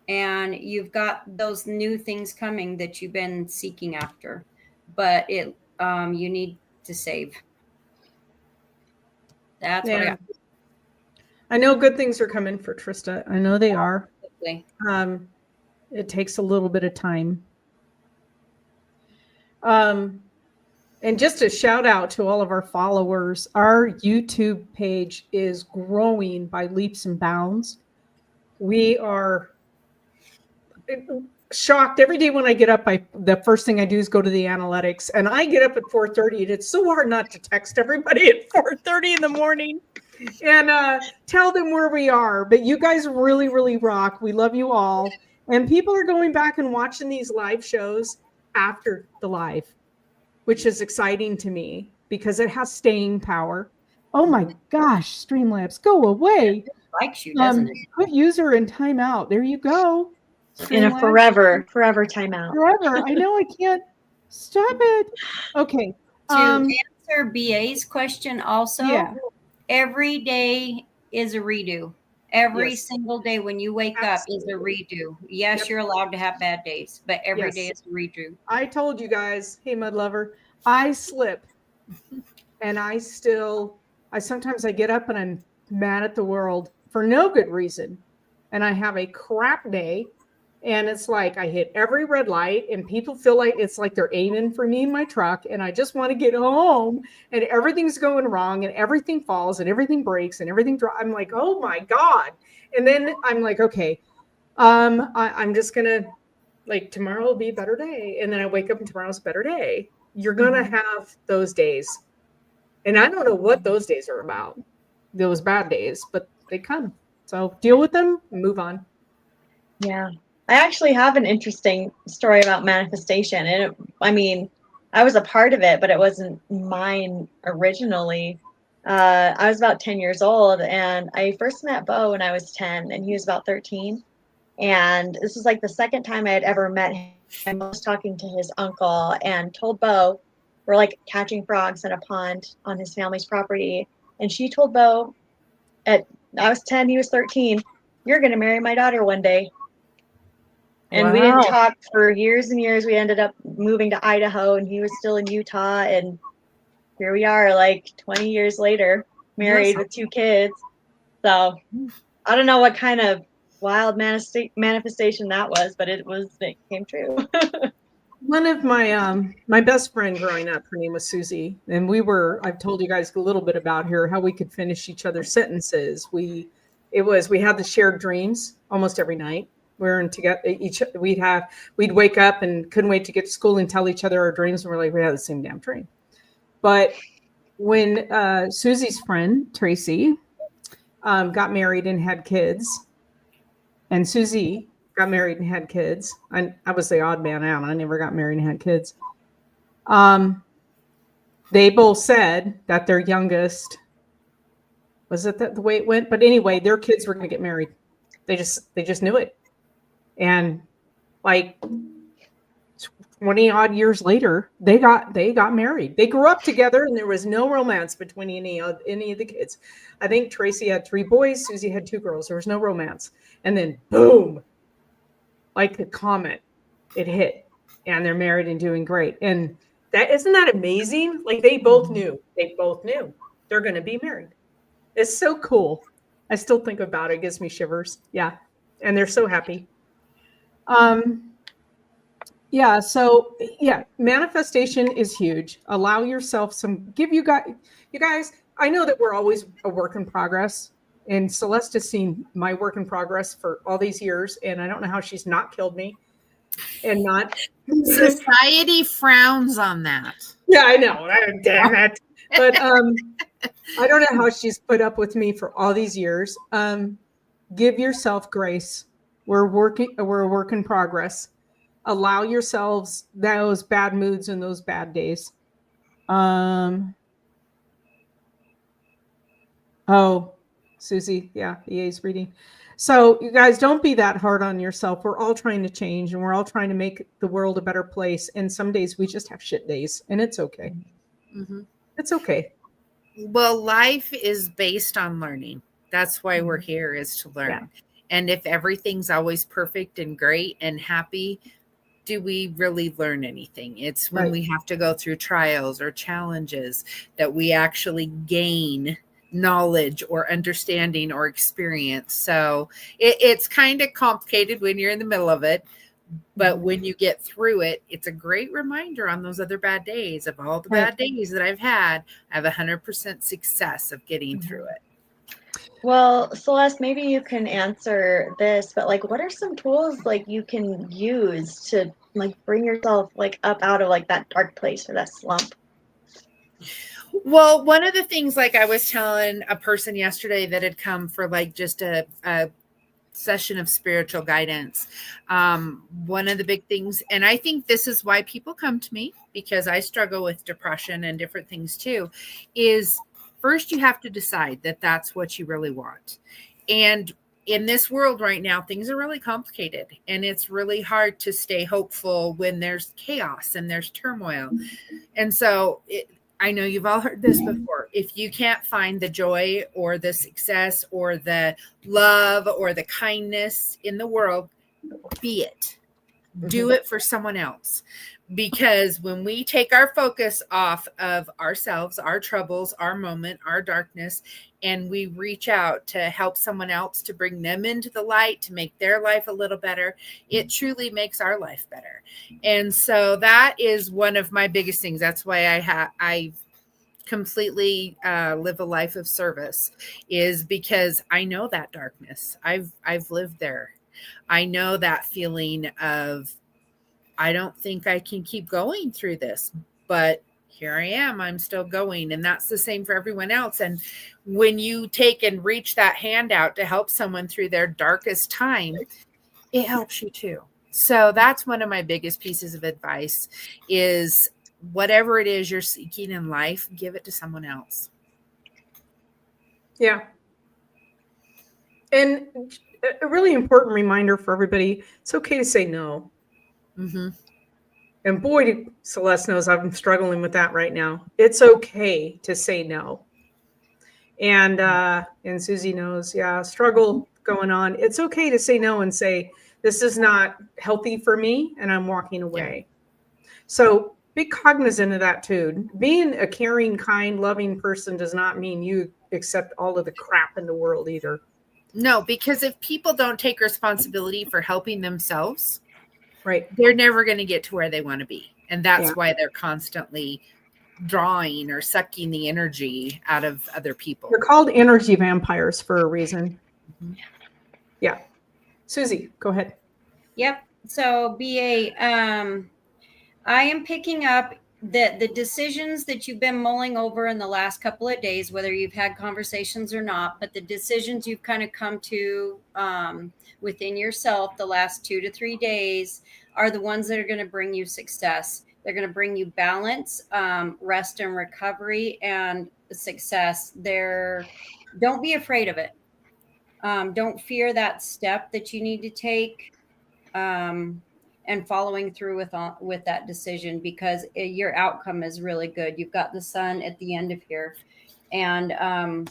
Speaker 2: And you've got those new things coming that you've been seeking after, but you need to save. That's what I got.
Speaker 1: I know good things are coming for Trista. I know they are.
Speaker 2: Absolutely.
Speaker 1: It takes a little bit of time. And just a shout out to all of our followers. Our YouTube page is growing by leaps and bounds. We are shocked every day when I get up. The first thing I do is go to the analytics, and I get up at 4:30, and it's so hard not to text everybody at 4:30 in the morning and tell them where we are. But you guys really, really rock. We love you all. And people are going back and watching these live shows after the live, which is exciting to me because it has staying power. Oh my gosh, Streamlabs, go away.
Speaker 2: It likes you, doesn't it?
Speaker 1: Put user in timeout. There you go.
Speaker 3: In a forever timeout.
Speaker 1: Forever. I know I can't stop it. Okay.
Speaker 2: To answer BA's question also,
Speaker 1: yeah.
Speaker 2: Every day is a redo. Every single day when you wake up is a redo. Yes, you're allowed to have bad days, but every day is a redo.
Speaker 1: I told you guys, hey, Mud Lover, I slip. And I sometimes I get up and I'm mad at the world for no good reason. And I have a crap day. And it's like I hit every red light and people feel like it's like they're aiming for me in my truck. And I just want to get home and everything's going wrong and everything falls and everything breaks and everything. I'm like, oh my God. And then I'm like, okay, I'm just going to like tomorrow will be a better day. And then I wake up and tomorrow's a better day. You're going to have those days. And I don't know what those days are about, those bad days, but they come. So deal with them and move on.
Speaker 3: Yeah. I actually have an interesting story about manifestation. And I was a part of it, but it wasn't mine originally. I was about 10 years old and I first met Bo when I was 10 and he was about 13. And this was like the second time I had ever met him. I was talking to his uncle and told Bo, we're like catching frogs in a pond on his family's property. And she told Bo I was 10, he was 13, you're going to marry my daughter one day. And we didn't talk for years and years. We ended up moving to Idaho and he was still in Utah. And here we are like 20 years later, married with 2 kids. So I don't know what kind of wild manifestation that was, but it came true.
Speaker 1: One of my best friend growing up, her name was Susie. And I've told you guys a little bit about her, how we could finish each other's sentences. We had the shared dreams almost every night. We're in together. We'd wake up and couldn't wait to get to school and tell each other our dreams. And we're like, we had the same damn dream. But when Susie's friend Tracy got married and had kids, and Susie got married and had kids, I was the odd man out. I never got married and had kids. They both said that their youngest, was it that the way it went? But anyway, their kids were going to get married. They just knew it. And like 20 odd years later, they got married. They grew up together and there was no romance between any of the kids. I think Tracy had 3 boys, Susie had 2 girls. There was no romance. And then boom, like a comet, it hit and they're married and doing great. And isn't that amazing? Like they both knew they're going to be married. It's so cool. I still think about it. It gives me shivers. Yeah. And they're so happy. Manifestation is huge. Allow yourself you guys, I know that we're always a work in progress, and Celeste has seen my work in progress for all these years, and I don't know how she's not killed me and not.
Speaker 4: Society frowns on that.
Speaker 1: Yeah, I know. Damn it. But I don't know how she's put up with me for all these years. Give yourself grace. We're a work in progress. Allow yourselves those bad moods and those bad days. Oh, Susie, yeah, EA's reading. So you guys, don't be that hard on yourself. We're all trying to change, and we're all trying to make the world a better place. And some days we just have shit days, and it's okay.
Speaker 4: Mm-hmm.
Speaker 1: It's okay.
Speaker 4: Well, life is based on learning. That's why we're here, is to learn. Yeah. And if everything's always perfect and great and happy, do we really learn anything? It's when we have to go through trials or challenges that we actually gain knowledge or understanding or experience. So it's kind of complicated when you're in the middle of it. But when you get through it, it's a great reminder on those other bad days. Of all the bad days that I've had, I have 100% success of getting through it.
Speaker 3: Well, Celeste, maybe you can answer this, but like, what are some tools like you can use to like bring yourself like up out of like that dark place or that slump?
Speaker 4: Well, one of the things, like I was telling a person yesterday that had come for like just a session of spiritual guidance. One of the big things, and I think this is why people come to me, because I struggle with depression and different things too, is first you have to decide that that's what you really want. And in this world right now, things are really complicated, and it's really hard to stay hopeful when there's chaos and there's turmoil. And so I know you've all heard this before. If you can't find the joy or the success or the love or the kindness in the world, be it. Do it for someone else. Because when we take our focus off of ourselves, our troubles, our moment, our darkness, and we reach out to help someone else, to bring them into the light, to make their life a little better, it truly makes our life better. And so that is one of my biggest things. That's why I completely live a life of service, is because I know that darkness. I've lived there. I know that feeling of, I don't think I can keep going through this, but here I am, I'm still going. And that's the same for everyone else. And when you take and reach that hand out to help someone through their darkest time, it helps you too. So that's one of my biggest pieces of advice, is whatever it is you're seeking in life, give it to someone else.
Speaker 1: Yeah. And a really important reminder for everybody, it's okay to say no.
Speaker 4: Mm-hmm.
Speaker 1: And boy, Celeste knows I'm struggling with that right now. It's okay to say no. And Susie knows, struggle going on. It's okay to say no and say, this is not healthy for me, and I'm walking away. Yeah. So be cognizant of that too. Being a caring, kind, loving person does not mean you accept all of the crap in the world either.
Speaker 4: No, because if people don't take responsibility for helping themselves,
Speaker 1: right,
Speaker 4: they're never going to get to where they want to be. And that's why they're constantly drawing or sucking the energy out of other people.
Speaker 1: They're called energy vampires for a reason. Mm-hmm. Yeah. Susie, go ahead.
Speaker 2: Yep. So BA, I am picking up that the decisions that you've been mulling over in the last couple of days, whether you've had conversations or not, but the decisions you've kind of come to within yourself the last 2 to 3 days are the ones that are going to bring you success. They're going to bring you balance, rest and recovery, and success. Don't be afraid of it. Don't fear that step that you need to take. And following through with that decision, because your outcome is really good. You've got the sun at the end of here, and I'm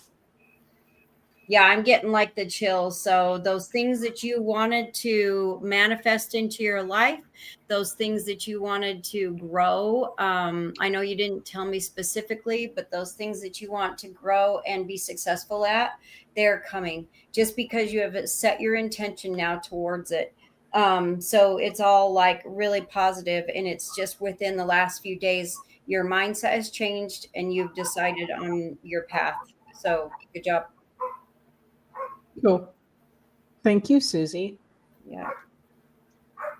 Speaker 2: getting like the chills. So those things that you wanted to manifest into your life, those things that you wanted to grow, I know you didn't tell me specifically, but those things that you want to grow and be successful at, they're coming, just because you have set your intention now towards it. So it's all like really positive, and it's just within the last few days, your mindset has changed and you've decided on your path. So good job.
Speaker 1: Cool. Thank you, Susie.
Speaker 2: Yeah.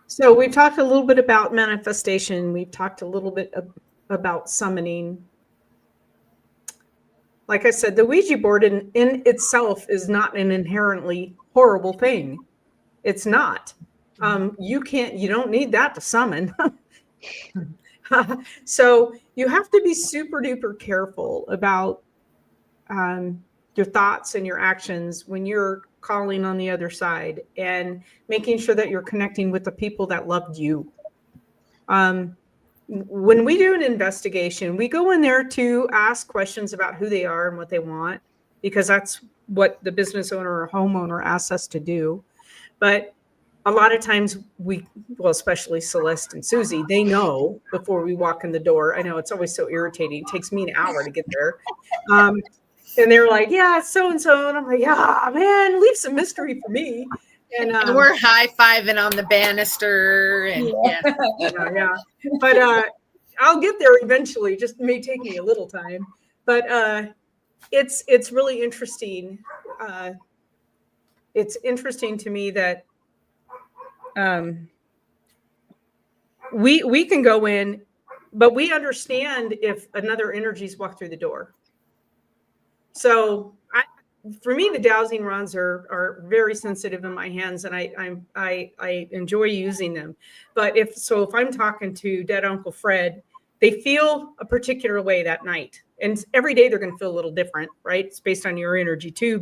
Speaker 1: So we've talked a little bit about manifestation. We've talked a little bit about summoning. Like I said, the Ouija board in itself is not an inherently horrible thing. It's not. You don't need that to summon. So you have to be super duper careful about your thoughts and your actions when you're calling on the other side, and making sure that you're connecting with the people that loved you. When we do an investigation, we go in there to ask questions about who they are and what they want, because that's what the business owner or homeowner asks us to do. But a lot of times well, especially Celeste and Susie, they know before we walk in the door. I know it's always so irritating. It takes me an hour to get there. And they're like, yeah, it's so-and-so. And I'm like, yeah, man, leave some mystery for me. And
Speaker 4: we're high-fiving on the banister. And
Speaker 1: yeah. But I'll get there eventually. Just may take me a little time. But it's really interesting. It's interesting to me that we can go in, but we understand if another energy's walked through the door. So for me, the dowsing rods are very sensitive in my hands, and I enjoy using them. But if I'm talking to dead Uncle Fred, they feel a particular way that night, and every day they're going to feel a little different, right? It's based on your energy too.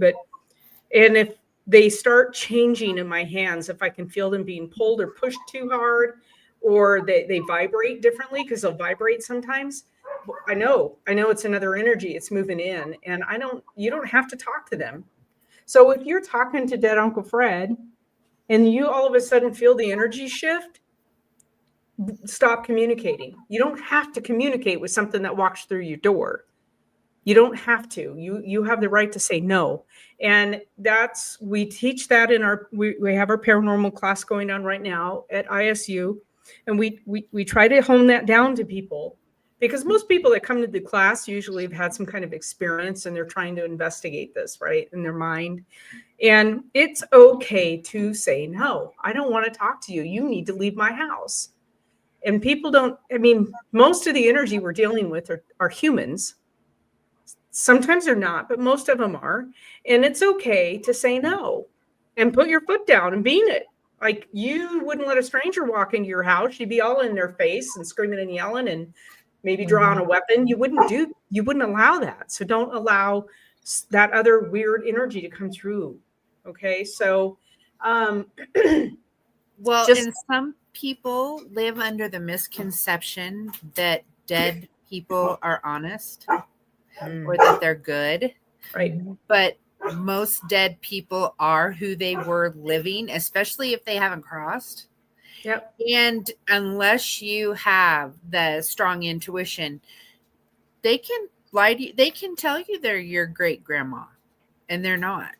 Speaker 1: And if they start changing in my hands, if I can feel them being pulled or pushed too hard, or they vibrate differently, because they'll vibrate sometimes. I know it's another energy. It's moving in, and you don't have to talk to them. So if you're talking to dead Uncle Fred and you all of a sudden feel the energy shift, stop communicating. You don't have to communicate with something that walks through your door. You don't have to. You have the right to say no. And we teach that we have our paranormal class going on right now at ISU. And we try to hone that down to people, because most people that come to the class usually have had some kind of experience, and they're trying to investigate this, right, in their mind. And it's okay to say, no, I don't want to talk to you. You need to leave my house. And people most of the energy we're dealing with are humans. Sometimes they're not, but most of them are. And it's okay to say no and put your foot down and bean it. Like, you wouldn't let a stranger walk into your house. You'd be all in their face and screaming and yelling and maybe draw on a weapon. You wouldn't allow that. So don't allow that other weird energy to come through. Okay. So,
Speaker 4: and some people live under the misconception that dead people are honest or that they're good.
Speaker 1: Right.
Speaker 4: But most dead people are who they were living, especially if they haven't crossed.
Speaker 1: Yep.
Speaker 4: And unless you have the strong intuition, they can lie to you. They can tell you they're your great grandma, and they're not,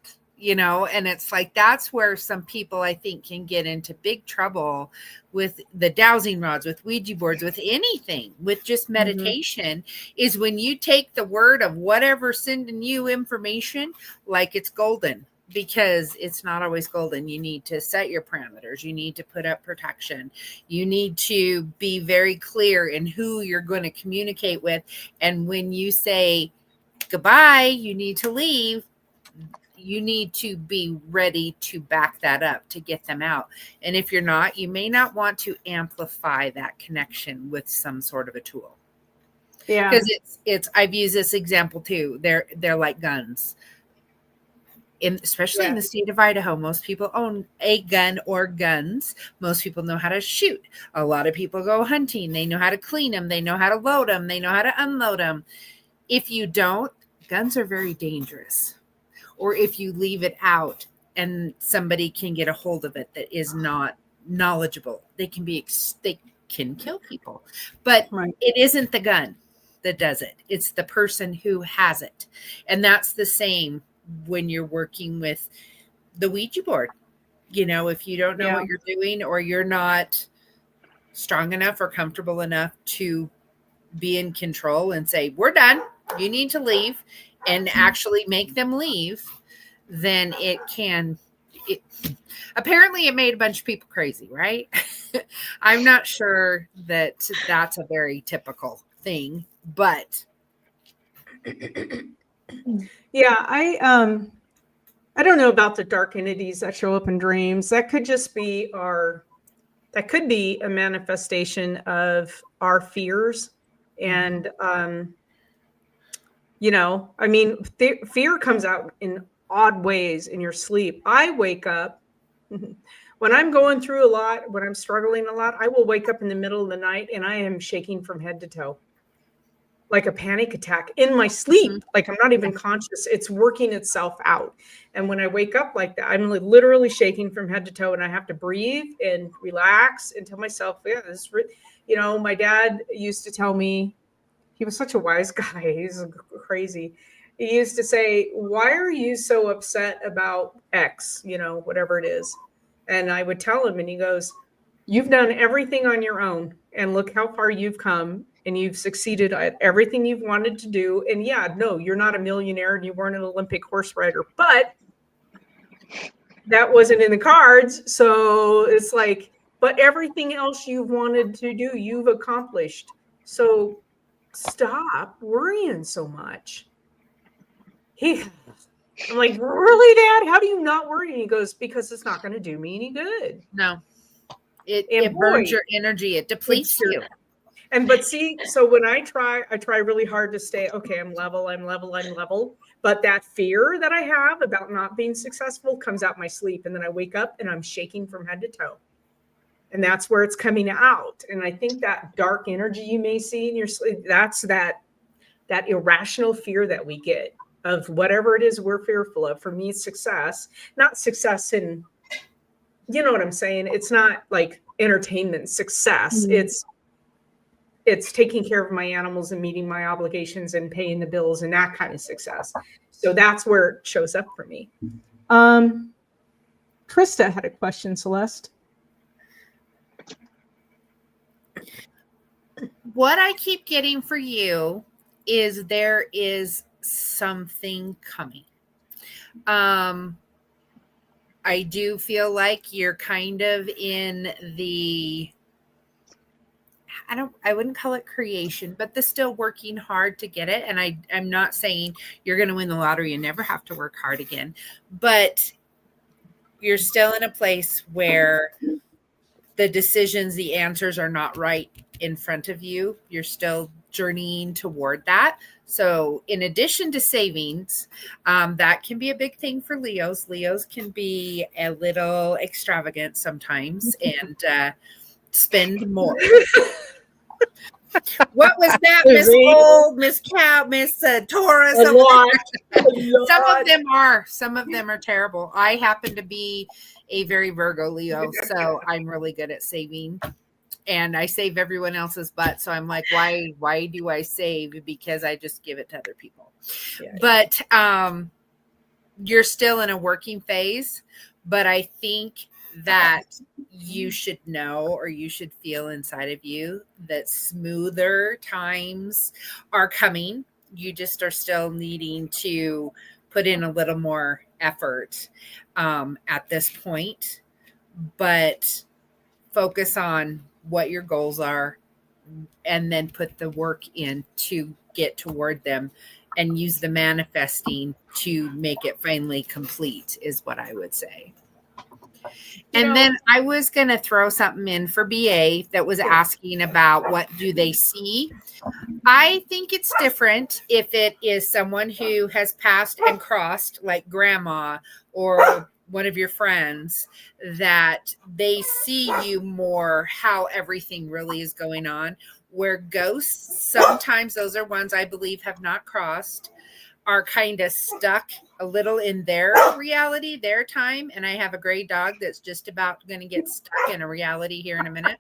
Speaker 4: and it's like, that's where some people, I think, can get into big trouble with the dowsing rods, with Ouija boards, with anything, with just meditation, is when you take the word of whatever's sending you information like it's golden, because it's not always golden. You need to set your parameters. You need to put up protection. You need to be very clear in who you're going to communicate with. And when you say goodbye, you need to leave, you need to be ready to back that up to get them out. And if you're not, you may not want to amplify that connection with some sort of a tool.
Speaker 1: Yeah.
Speaker 4: Because I've used this example too. They're like guns. Especially in the state of Idaho, most people own a gun or guns. Most people know how to shoot. A lot of people go hunting. They know how to clean them. They know how to load them. They know how to unload them. If you don't, guns are very dangerous. Or if you leave it out and somebody can get a hold of it that is not knowledgeable, they can kill people. But It isn't the gun that does it. It's the person who has it. And that's the same when you're working with the Ouija board. If you don't know what you're doing, or you're not strong enough or comfortable enough to be in control and say, we're done, you need to leave, and actually make them leave, then apparently it made a bunch of people crazy, right? I'm not sure that that's a very typical thing, but
Speaker 1: yeah, I don't know about the dark entities that show up in dreams. That could just be that could be a manifestation of our fears and You know, I mean, fear comes out in odd ways in your sleep. I wake up when I'm going through a lot, when I'm struggling a lot, I will wake up in the middle of the night and I am shaking from head to toe, like a panic attack in my sleep. Mm-hmm. Like I'm not even conscious. It's working itself out. And when I wake up like that, I'm literally shaking from head to toe, and I have to breathe and relax and tell myself, yeah, this is you know, my dad used to tell me, he was such a wise guy. He's crazy. He used to say, why are you so upset about X, you know, whatever it is? And I would tell him, and he goes, you've done everything on your own, and look how far you've come, and you've succeeded at everything you've wanted to do. And yeah, no, you're not a millionaire and you weren't an Olympic horse rider, but that wasn't in the cards. So it's like, but everything else you've wanted to do, you've accomplished. So stop worrying so much. I'm like, really, Dad? How do you not worry? And he goes, because it's not going to do me any good.
Speaker 4: No, it burns your energy. It depletes you.
Speaker 1: But see, so when I try really hard to stay, okay, I'm level. But that fear that I have about not being successful comes out my sleep. And then I wake up and I'm shaking from head to toe. And that's where it's coming out. And I think that dark energy you may see in your sleep, that's that irrational fear that we get of whatever it is we're fearful of. For me, it's success, not success in, you know what I'm saying? It's not like entertainment success. Mm-hmm. It's taking care of my animals and meeting my obligations and paying the bills and that kind of success. So that's where it shows up for me. Krista had a question, Celeste.
Speaker 4: What I keep getting for you is there is something coming. I do feel like you're kind of in the, I wouldn't call it creation, but the still working hard to get it. And I'm not saying you're going to win the lottery and never have to work hard again, but you're still in a place where the decisions, the answers are not right in front of you. You're still journeying toward that. So in addition to savings, that can be a big thing for Leos. Leos can be a little extravagant sometimes and spend more. What was that, Miss Gold, Miss Cow, Miss Taurus? Some of them are terrible. I happen to be a very Virgo Leo, so I'm really good at saving. And I save everyone else's butt. So I'm like, why do I save? Because I just give it to other people. Yeah. But you're still in a working phase. But I think that you should know, or you should feel inside of you, that smoother times are coming. You just are still needing to put in a little more effort at this point. But focus on what your goals are and then put the work in to get toward them, and use the manifesting to make it finally complete is what I would say. And then I was going to throw something in for BA that was asking about what do they see. I think it's different if it is someone who has passed and crossed, like grandma or one of your friends, that they see you more how everything really is going on. Where ghosts, sometimes those are ones I believe have not crossed, are kind of stuck a little in their reality, their time. And I have a gray dog that's just about going to get stuck in a reality here in a minute.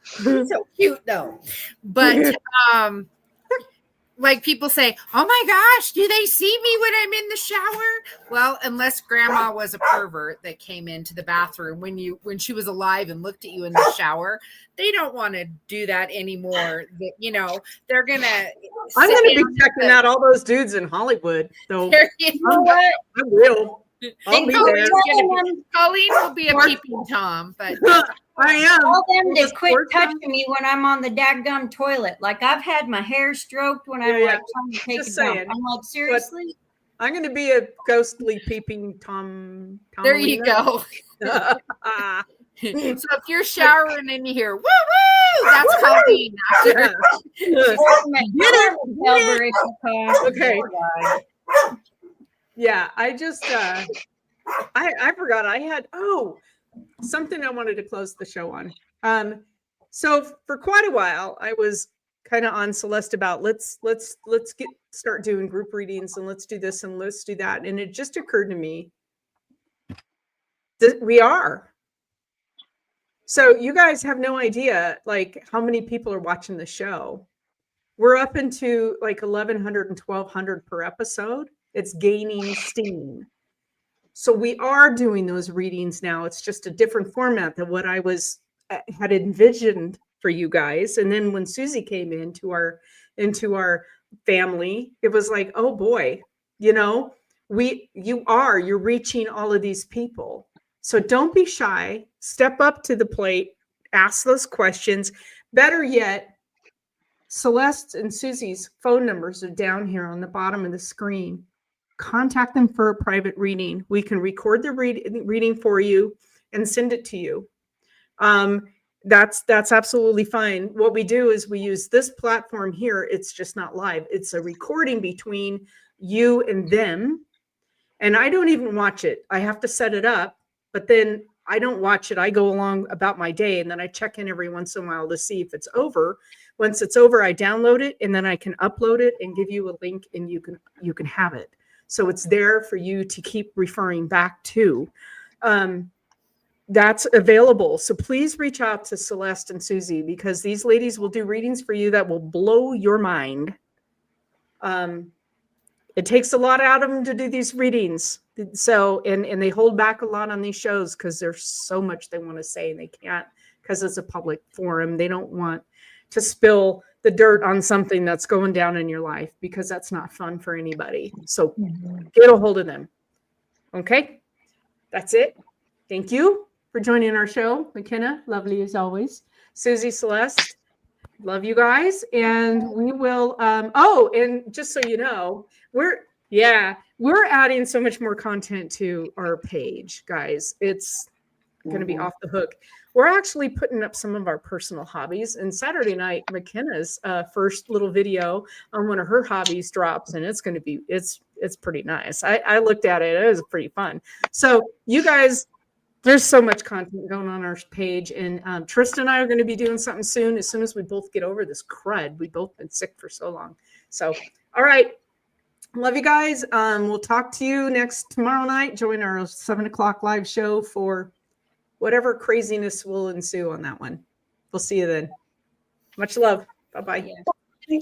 Speaker 4: So cute though. But like people say, oh my gosh, do they see me when I'm in the shower? Well, unless grandma was a pervert that came into the bathroom when she was alive and looked at you in the shower, they don't want to do that anymore. You know, they're going to.
Speaker 1: I'm going to be checking out all those dudes in Hollywood. So
Speaker 2: you know what?
Speaker 1: I will. I'll be there.
Speaker 4: Colleen will be a peeping Tom, but
Speaker 1: I am.
Speaker 2: Tell them to quit touching me when I'm on the dadgum toilet. Like I've had my hair stroked when I'm like trying to take a dump. I'm like, seriously?
Speaker 1: I'm going to be a ghostly peeping Tom.
Speaker 4: There you go. So if you're showering and you hear woo woo, that's Colleen.
Speaker 1: Okay. Yeah, I just I forgot I had something I wanted to close the show on. So for quite a while I was kind of on Celeste about let's start doing group readings and let's do this and let's do that. And it just occurred to me that we are. So you guys have no idea like how many people are watching the show. We're up into like 1,100 and 1,200 per episode. It's gaining steam. So we are doing those readings now. It's just a different format than what I had envisioned for you guys. And then when Susie came into our family, it was like, oh boy, you're reaching all of these people. So don't be shy. Step up to the plate. Ask those questions. Better yet, Celeste and Susie's phone numbers are down here on the bottom of the screen. Contact them for a private reading. We can record the reading for you and send it to you. That's absolutely fine. What we do is we use this platform here. It's just not live. It's a recording between you and them. And I don't even watch it. I have to set it up, but then I don't watch it. I go along about my day and then I check in every once in a while to see if it's over. Once it's over, I download it and then I can upload it and give you a link and you can have it. So it's there for you to keep referring back to. That's available. So please reach out to Celeste and Susie because these ladies will do readings for you that will blow your mind. It takes a lot out of them to do these readings. So, and they hold back a lot on these shows because there's so much they want to say and they can't because it's a public forum. They don't want to spill the dirt on something that's going down in your life because that's not fun for anybody. So get a hold of them. Okay. That's it. Thank you for joining our show. McKenna, lovely as always. Susie, Celeste, love you guys. And we will, and just so you know, we're adding so much more content to our page, guys. It's going to be off the hook. We're actually putting up some of our personal hobbies. And Saturday night, McKenna's first little video on one of her hobbies drops, and it's going to be it's pretty nice. I looked at it; it was pretty fun. So you guys, there's so much content going on our page, and Tristan and I are going to be doing something soon. As soon as we both get over this crud, we've both been sick for so long. So, all right. Love you guys. We'll talk to you tomorrow night. Join our 7:00 live show for whatever craziness will ensue on that one. We'll see you then. Much love. Bye-bye.
Speaker 2: Yeah.